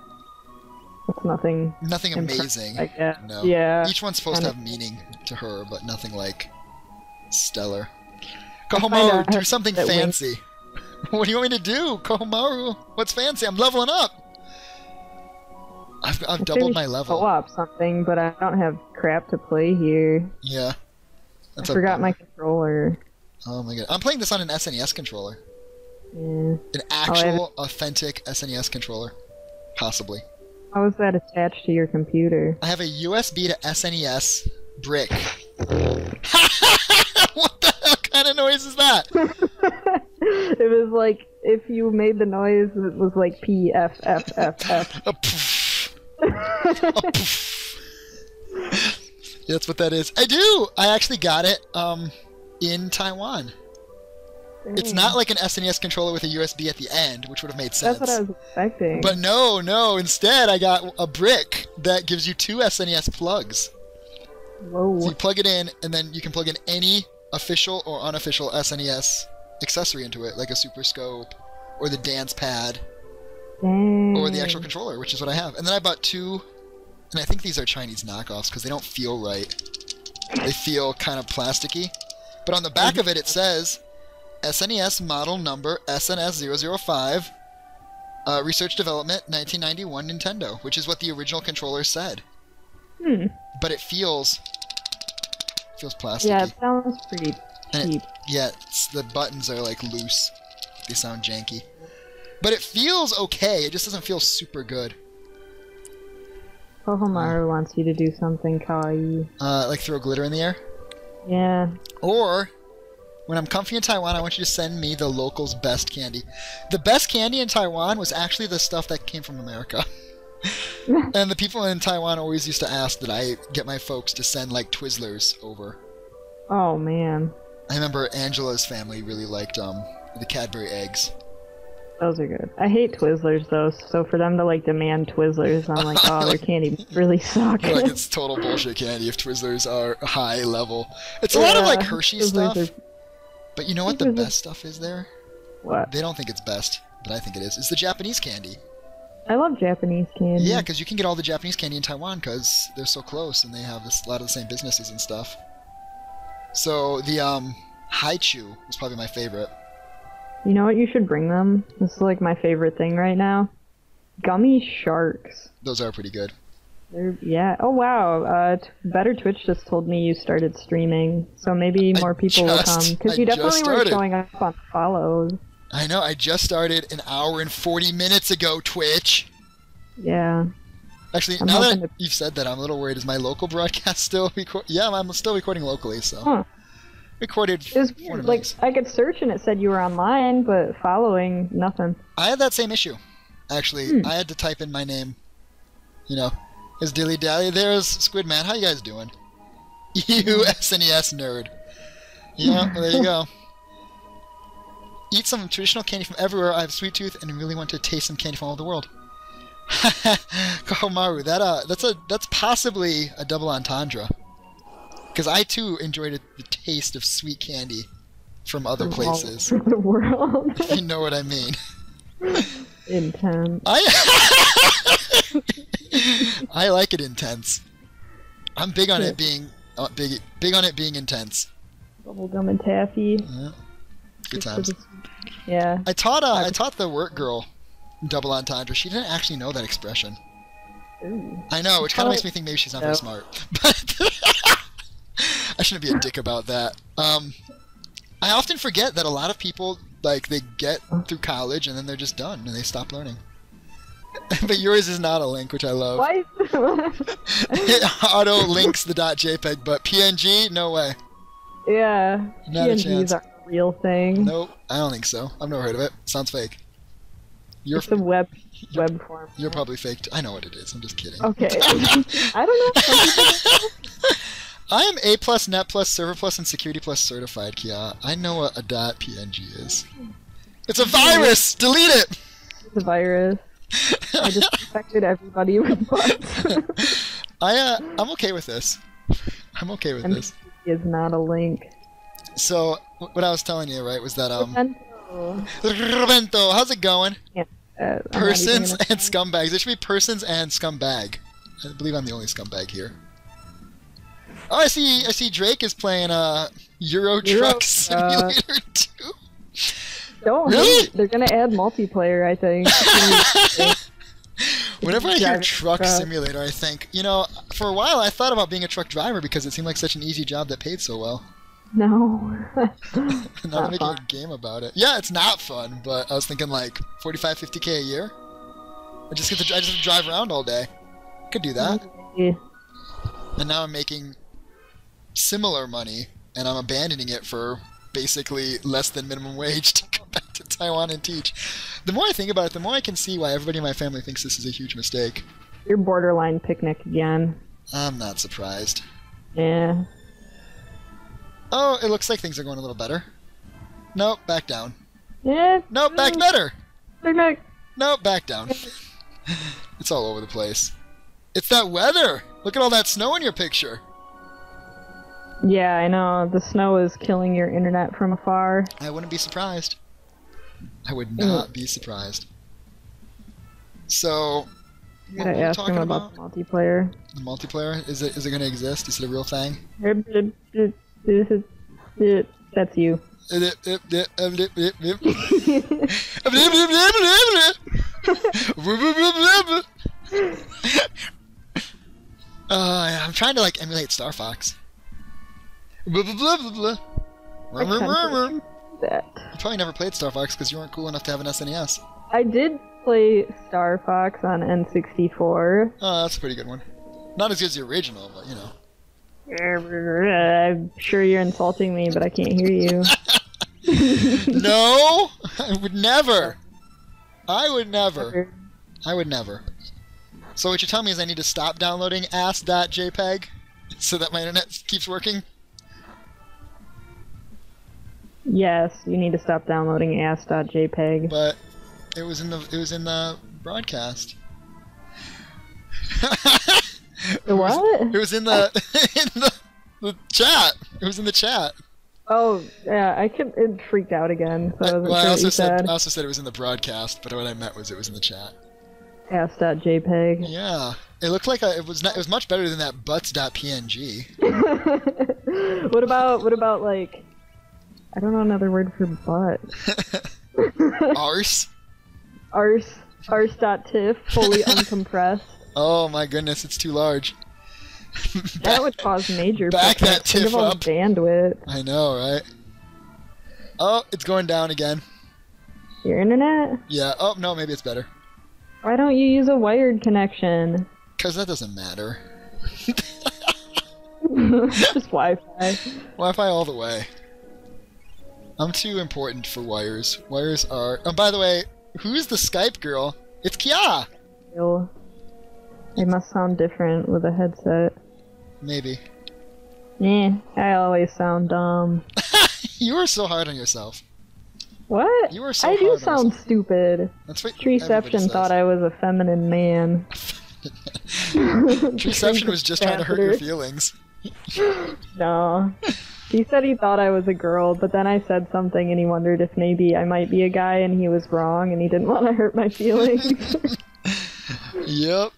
B: That's nothing.
A: Nothing amazing.
B: I guess.
A: No.
B: Yeah.
A: Each one's supposed to have meaning to her, but nothing like stellar.
B: find
A: Kohomaru,
B: out
A: do
B: how
A: something
B: that
A: fancy. What do you want me to do? Kohomaru, what's fancy? I'm leveling up. I've doubled my level.
B: Co-op something, but I don't have crap to play here.
A: Yeah.
B: I forgot my controller.
A: Oh my god. I'm playing this on an SNES controller.
B: Yeah.
A: An actual, authentic SNES controller. Possibly.
B: How is that attached to your computer?
A: I have a USB to SNES brick. What the hell kind of noise is that?
B: It was like, if you made the noise, it was like P, F, F, F, F.
A: A poof. A poof. That's what that is. I do! I actually got it in Taiwan. It's not like an SNES controller with a USB at the end, which would have made sense.
B: That's what I was expecting.
A: But no. Instead, I got a brick that gives you 2 SNES plugs.
B: Whoa.
A: So you plug it in, and then you can plug in any official or unofficial SNES accessory into it, like a Super Scope, or the dance pad,
B: Dang.
A: or the actual controller, which is what I have. And then I bought 2, and I think these are Chinese knockoffs because they don't feel right. They feel kind of plasticky. But on the back of it, it says SNES model number SNS005, research development 1991 Nintendo, which is what the original controller said. But it feels plasticky.
B: Yeah, it sounds pretty cheap.
A: The buttons are like loose. They sound janky. But it feels okay. It just doesn't feel super good.
B: Kohomaru wants you to do something kawaii.
A: Like throw glitter in the air?
B: Yeah.
A: Or, when I'm comfy in Taiwan, I want you to send me the locals' best candy. The best candy in Taiwan was actually the stuff that came from America. And the people in Taiwan always used to ask that I get my folks to send, like, Twizzlers over.
B: Oh, man.
A: I remember Angela's family really liked the Cadbury eggs.
B: Those are good. I hate Twizzlers, though, so for them to, like, demand Twizzlers, I'm like, oh, their candy really suck.
A: Like, it's total bullshit candy if Twizzlers are high level. It's a lot of, like, Hershey stuff. But you know what the best stuff is there?
B: What?
A: They don't think it's best, but I think it is. It's the Japanese candy.
B: I love Japanese candy.
A: Yeah, because you can get all the Japanese candy in Taiwan because they're so close and they have a lot of the same businesses and stuff. So the Haichu was probably my favorite.
B: You know what you should bring them? This is like my favorite thing right now. Gummy sharks.
A: Those are pretty good.
B: Yeah. Oh wow. Better Twitch just told me you started streaming, so maybe more people will come because you definitely weren't showing up on follows.
A: I know. I just started an hour and 40 minutes ago. Twitch.
B: Yeah.
A: Actually, now that you've said that, I'm a little worried. Is my local broadcast still recording? Yeah, I'm still recording locally. So.
B: Huh.
A: Recorded.
B: It was weird. Like I could search and it said you were online, but following nothing.
A: I had that same issue. Actually, I had to type in my name. You know. Is Dilly Dally. There's Squidman. How you guys doing? You SNES nerd. Yeah, well, there you go. Eat some traditional candy from everywhere. I have a sweet tooth and really want to taste some candy from all over the world. Kohomaru, that's possibly a double entendre. Because I too enjoyed the taste of sweet candy from other places.
B: From the world.
A: If you know what I mean.
B: Intense.
A: I like it intense. I'm big on it being big on it being intense.
B: Bubblegum and taffy.
A: Yeah. Good times.
B: Yeah.
A: I taught the work girl double entendre. She didn't actually know that expression.
B: Ooh.
A: I know, which kind of makes me think maybe she's not very smart. But I shouldn't be a dick about that. I often forget that a lot of people, like, they get through college and then they're just done and they stop learning. But yours is not a link, which I love.
B: Why?
A: It auto links the .jpeg, but PNG, no way.
B: Yeah.
A: Not a
B: PNGs
A: chance.
B: are a real thing.
A: Nope, I don't think so. I've never heard of it. Sounds fake.
B: It's a web form.
A: You're probably fake. I know what it is. I'm just kidding.
B: Okay. I don't know. Some people
A: I am A+, Net+, Server+, and Security Plus certified, Kia. I know what a .png is. It's a virus! Delete it!
B: it's a virus. I just infected everybody with butts.
A: I'm okay with this. I'm okay with this.
B: Is not a link.
A: So, what I was telling you, right, was that,
B: Memento.
A: Rovento, how's it going?
B: Yeah, I'm not
A: Persons
B: even
A: and scumbags. There should be persons and scumbag. I believe I'm the only scumbag here. Oh, I see Drake is playing Euro Truck Simulator 2.
B: Don't
A: Really?
B: hate. They're gonna add multiplayer, I think.
A: Whenever I hear
B: Driving
A: truck
B: truck.
A: simulator, I think, you know, for a while I thought about being a truck driver because it seemed like such an easy job that paid so well.
B: No.
A: Now I'm
B: Not
A: making
B: fun.
A: a game about it. Yeah, it's not fun, but I was thinking like 45, 50K a year. I just have to drive around all day. Could do that.
B: Yeah.
A: And now I'm making similar money, and I'm abandoning it for basically less than minimum wage to go back to Taiwan and teach. The more I think about it, the more I can see why everybody in my family thinks this is a huge mistake.
B: Your borderline picnic again.
A: I'm not surprised.
B: Yeah.
A: Oh, it looks like things are going a little better. Nope, back down.
B: Yeah.
A: Nope, back better.
B: Picnic.
A: Nope, back down. It's all over the place. It's that weather! Look at all that snow in your picture.
B: Yeah, I know. The snow is killing your internet from afar.
A: I wouldn't be surprised. I would not be surprised. So,
B: I
A: what
B: gotta
A: were we
B: ask
A: talking
B: him
A: about?
B: about the multiplayer.
A: The multiplayer? Is it going to exist? Is it a real thing?
B: That's you.
A: I'm trying to like emulate Star Fox. You
B: I can't do that.
A: probably never played Star Fox because you weren't cool enough to have an SNES.
B: I did play Star Fox on N64.
A: Oh, that's a pretty good one. Not as good as the original, but you know.
B: I'm sure you're insulting me, but I can't hear you.
A: No! I would never! I would never. I would never. So what you're telling me is I need to stop downloading ass.jpg so that my internet keeps working?
B: Yes, you need to stop downloading ass.jpg.
A: But it was in the broadcast.
B: The what?
A: It was in the the chat. It was in the chat.
B: Oh, yeah, it freaked out again, so I wasn't
A: Well,
B: sure what you said.
A: I also said it was in the broadcast, but what I meant was it was in the chat.
B: Ass.jpg.
A: Yeah, it looked like it was much better than that butts.png.
B: What about like, I don't know another word for butt.
A: Arse.
B: Arse.tiff, fully uncompressed.
A: Oh my goodness, it's too large.
B: That would cause major
A: back that
B: Think
A: tiff
B: of all
A: up.
B: the bandwidth.
A: I know, right? Oh, it's going down again.
B: Your internet?
A: Yeah. Oh no, maybe it's better.
B: Why don't you use a wired connection?
A: Cause that doesn't matter.
B: Just Wi-Fi.
A: Wi-Fi all the way. I'm too important for wires. Wires are. Oh, by the way, who's the Skype girl? It's Kia.
B: Ew. They must sound different with a headset.
A: Maybe.
B: I always sound dumb.
A: You were so hard on yourself.
B: What?
A: You were so
B: I do
A: hard on
B: sound
A: yourself.
B: stupid.
A: That's what everybody
B: Treeception
A: says.
B: thought I was a feminine man.
A: Treeception was just trying to hurt your
B: Catheter.
A: feelings.
B: No. He said he thought I was a girl, but then I said something and he wondered if maybe I might be a guy and he was wrong and he didn't want to hurt my feelings.
A: Yep.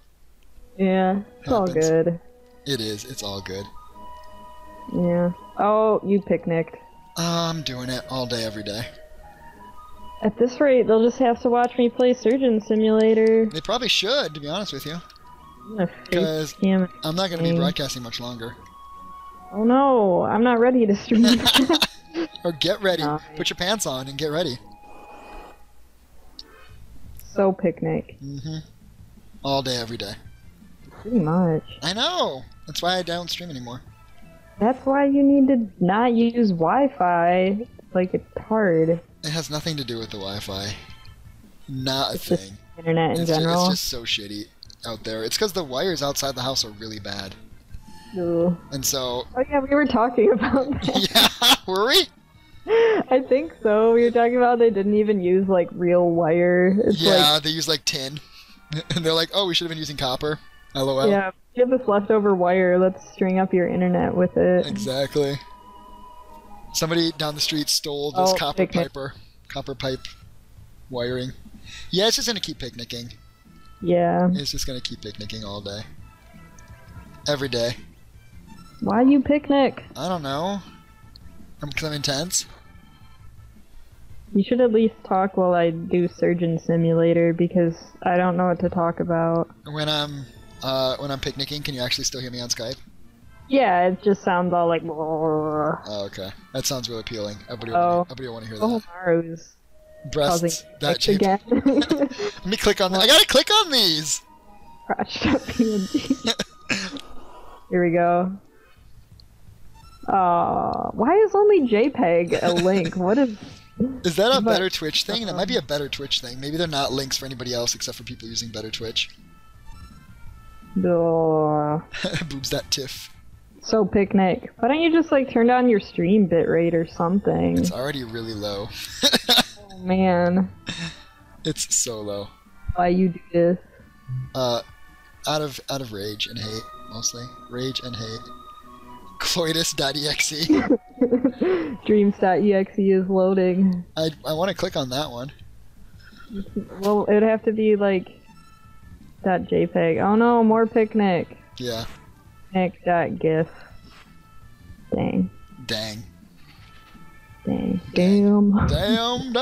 B: Yeah, it's all
A: Happens.
B: good.
A: It is. It's all good.
B: Yeah. Oh, you picnicked.
A: I'm doing it all day, every day.
B: At this rate, they'll just have to watch me play Surgeon Simulator.
A: They probably should, to be honest with you.
B: I'm gonna face
A: Because
B: cam
A: I'm not going to be
B: thing.
A: broadcasting much longer.
B: Oh no, I'm not ready to stream.
A: Or get ready.
B: Nice.
A: Put your pants on and get ready.
B: So picnic.
A: All day, every day.
B: Pretty much.
A: I know. That's why I don't stream anymore.
B: That's why you need to not use Wi-Fi. Like, it's hard.
A: It has nothing to do with the Wi-Fi. Not a
B: It's just
A: thing.
B: internet in general.
A: It's just so shitty out there. It's because the wires outside the house are really bad.
B: Ooh.
A: And so...
B: Oh yeah, we were talking about that.
A: Yeah, were we?
B: I think so. We were talking about they didn't even use, like, real wire. It's
A: Yeah,
B: like,
A: they use like tin. And they're like, oh, we should have been using copper. LOL.
B: yeah, you have this leftover wire, let's string up your internet with it.
A: Exactly. Somebody down the street stole this copper pipe wiring. Yeah, it's just gonna keep picnicking.
B: Yeah.
A: It's just gonna keep picnicking all day. Every day.
B: Why you picnic?
A: I don't know. Because I'm intense.
B: You should at least talk while I do Surgeon Simulator, because I don't know what to talk about.
A: When I'm picnicking, can you actually still hear me on Skype?
B: Yeah, it just sounds all like...
A: Oh, okay. That sounds really appealing. Everybody will want to hear that.
B: Oh, Maru's
A: Breasts that
B: causing
A: shape.
B: again.
A: Let me click on. I gotta click on these.
B: Crotch.png. Here we go. Why is only JPEG a link? What is...
A: Is that a better Twitch thing? That might be a better Twitch thing. Maybe they're not links for anybody else except for people using better Twitch. Boobs that tiff.
B: So picnic. Why don't you just like turn down your stream bitrate or something?
A: It's already really low.
B: Oh man.
A: It's so low.
B: Why you do this?
A: Out of rage and hate, mostly. Rage and hate. Cloitus.exe.
B: Dreams.exe is loading.
A: I want to click on that one.
B: Well, it'd have to be like .jpeg. Oh no, more picnic.
A: Yeah.
B: Picnic.gif. Dang.
A: Dang.
B: Dang. Damn.
A: Damn.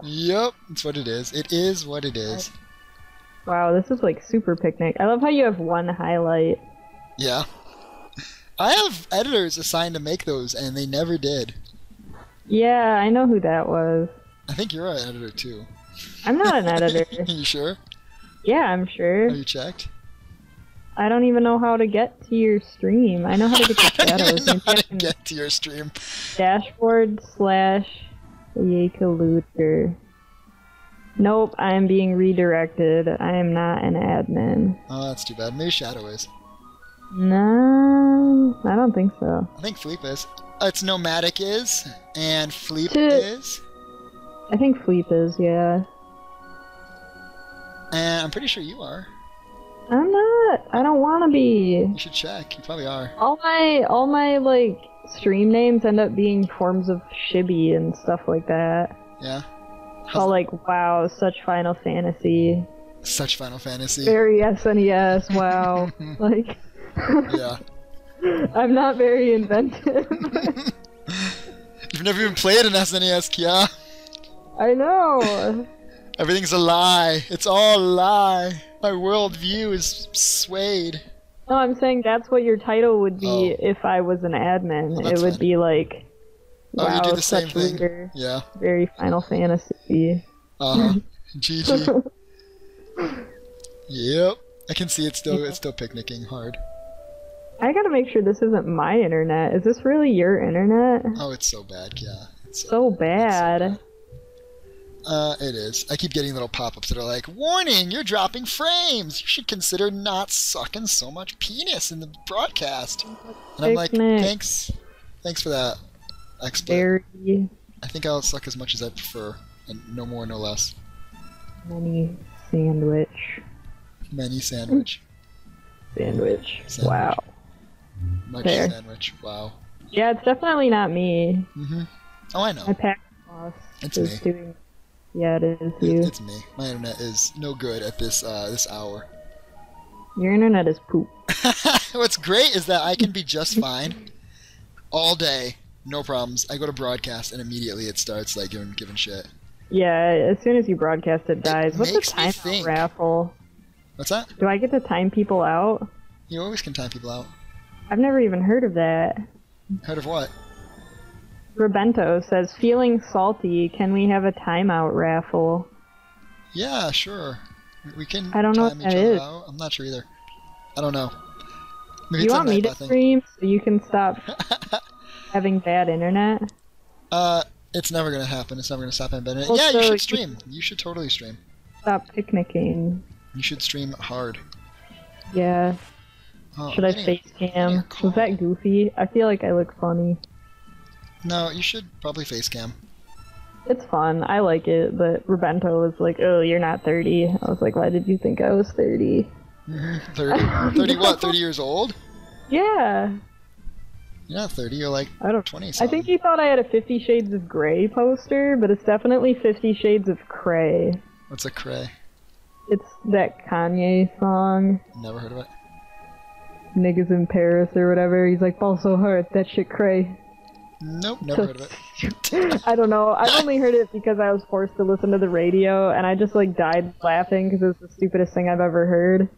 B: Yep.
A: That's what it is. It is what it is.
B: Wow, this is like super picnic. I love how you have one highlight.
A: Yeah. I have editors assigned to make those, and they never did.
B: Yeah, I know who that was.
A: I think you're an editor, too.
B: I'm not an editor.
A: You sure?
B: Yeah, I'm sure.
A: Have you checked?
B: I don't even know how to get to your stream. I know how to get to
A: I
B: shadows.
A: don't know how to get to your stream.
B: Dashboard/Yakalooter. Nope, I am being redirected. I am not an admin.
A: Oh, that's too bad. Maybe Shadow is.
B: No, I don't think so.
A: I think Fleep is. It's Nomadic is, and Fleep is.
B: I think Fleep is, yeah.
A: And I'm pretty sure you are.
B: I'm not. I don't want to be.
A: You should check. You probably are.
B: All my like stream names end up being forms of chibi and stuff like that.
A: Yeah.
B: All like, wow, such Final Fantasy.
A: Such Final Fantasy.
B: Very SNES, wow. Like,
A: yeah.
B: I'm not very inventive.
A: You've never even played an SNES, Kia.
B: I know.
A: Everything's a lie. It's all a lie. My worldview is swayed.
B: No, I'm saying that's what your title would be if I was an admin.
A: Well,
B: it would be like, wow,
A: you do the same
B: such
A: thing.
B: leader.
A: Yeah.
B: Very Final Fantasy.
A: GG. Yep. I can see it's still picnicking hard.
B: I gotta make sure this isn't my internet. Is this really your internet?
A: Oh, it's so bad, yeah. It's
B: so bad.
A: It's so bad. It is. I keep getting little pop-ups that are like, warning, you're dropping frames. You should consider not sucking so much penis in the broadcast. And I'm like, thanks for that. Expert. I think I'll suck as much as I prefer, and no more, no less.
B: Many sandwich.
A: Sandwich.
B: Wow.
A: Much sandwich. Wow.
B: Yeah, it's definitely not me.
A: Oh, I know.
B: My pack boss is doing. Yeah, it is you.
A: It's me. My internet is no good at this hour.
B: Your internet is poop.
A: What's great is that I can be just fine all day, no problems. I go to broadcast and immediately it starts like giving shit.
B: Yeah, as soon as you broadcast, it dies. What's the timeout raffle?
A: What's that?
B: Do I get to time people out?
A: You always can time people out.
B: I've never even heard of that.
A: Heard of what?
B: Robento says, feeling salty, can we have a timeout raffle?
A: Yeah, sure. We can
B: I don't know
A: time
B: what
A: each
B: that
A: other
B: is.
A: out. I'm not sure either. I don't know. Maybe
B: You
A: it's a
B: want me to
A: Nightbot thing.
B: stream so you can stop having bad internet?
A: It's never gonna happen. It's never gonna stop happening.
B: Well,
A: Yeah, you
B: so
A: should stream. You should totally stream.
B: Stop picnicking.
A: You should stream hard.
B: Yeah.
A: Oh,
B: Should I
A: getting
B: face
A: a
B: cam?
A: call.
B: Was that goofy? I feel like I look funny.
A: No, you should probably face cam.
B: It's fun. I like it, but Robento was like, oh, you're not 30. I was like, why did you think I was 30?
A: 30. 30 what? 30 years old?
B: Yeah.
A: You're not 30. You're like
B: I don't
A: 20
B: I
A: something.
B: think he thought I had a 50 Shades of Grey poster, but it's definitely 50 Shades of Cray.
A: What's a cray?
B: It's that Kanye song,
A: Never heard of it.
B: Niggas in Paris or whatever. He's like, ball so hard, that shit cray.
A: Nope, never heard of it.
B: I don't know. I've only heard it because I was forced to listen to the radio, and I just like died laughing because it was the stupidest thing I've ever heard.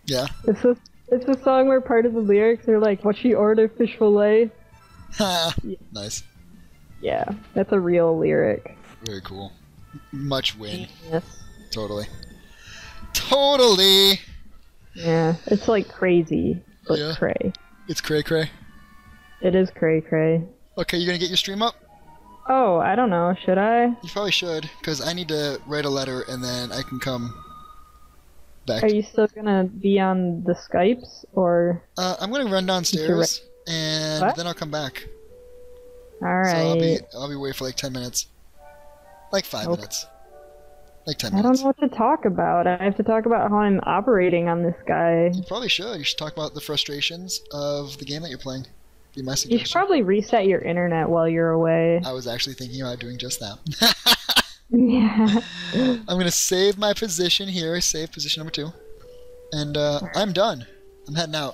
A: Yeah.
B: It's a song where part of the lyrics are like, what she ordered, fish fillet.
A: Nice.
B: Yeah, that's a real lyric.
A: Very cool. Much win.
B: Yes.
A: Totally. Totally!
B: Yeah, it's like crazy, but
A: Yeah.
B: cray.
A: It's cray cray.
B: It is cray cray.
A: Okay, you gonna get your stream up?
B: Oh, I don't know. Should I?
A: You probably should, because I need to write a letter and then I can come back.
B: Are you still gonna be on the Skypes or?
A: I'm gonna run downstairs and
B: What?
A: then I'll come back.
B: All right.
A: So I'll be away for like 10 minutes. Like 5
B: Okay.
A: minutes. Like 10
B: I don't
A: minutes.
B: know what to talk about. I have to talk about how I'm operating on this guy.
A: You probably should. You should talk about the frustrations of the game that you're playing. Be my
B: You
A: suggestion.
B: should probably reset your internet while you're away.
A: I was actually thinking about doing just that.
B: Yeah.
A: I'm gonna save my position here. Save position number 2. And I'm done. I'm heading out.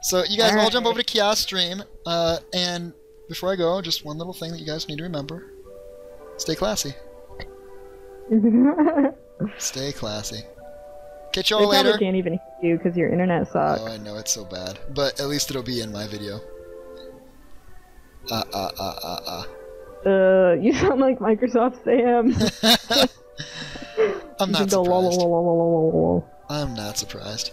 A: So you guys all jump over to Kiosk Stream. And before I go, just one little thing that you guys need to remember. Stay classy. Stay classy. Catch y'all
B: They
A: later.
B: probably can't even hear you because your internet sucks.
A: Oh, I know, it's so bad. But at least it'll be in my video.
B: You sound like Microsoft Sam.
A: I'm
B: You
A: not
B: can go lol,
A: surprised.
B: lol, lol, lol, lol, lol.
A: I'm not surprised.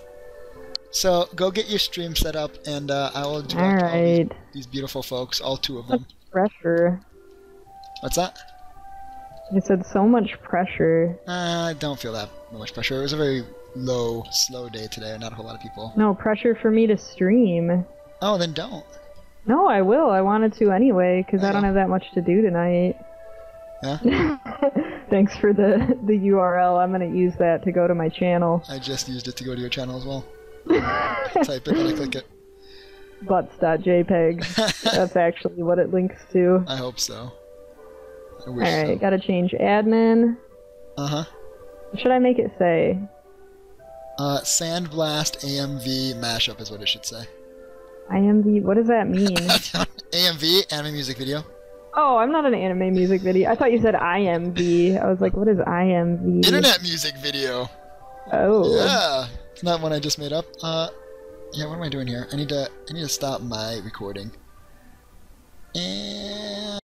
A: So, go get your stream set up, and I will direct all
B: Alright.
A: these beautiful folks, all 2 of them.
B: Pressure.
A: What's that?
B: I said so much pressure.
A: I don't feel that much pressure. It was a very low, slow day today, not a whole lot of people.
B: No, pressure for me to stream.
A: Oh, then don't.
B: No, I will. I wanted to anyway, because I
A: Yeah.
B: don't have that much to do tonight.
A: Yeah?
B: Thanks for the URL. I'm going to use that to go to my channel.
A: I just used it to go to your channel as well. Type it and I click it.
B: Butts.jpg. That's actually what it links to.
A: I hope so. I wish
B: Alright,
A: so.
B: gotta change admin.
A: Uh-huh.
B: What should I make it say?
A: Sandblast AMV mashup is what it should say.
B: IMV? What does that mean?
A: AMV, anime music video.
B: Oh, I'm not an anime music video. I thought you said IMV. I was like, what is IMV?
A: Internet music video.
B: Oh.
A: Yeah. It's not one I just made up. Yeah, what am I doing here? I need to stop my recording. And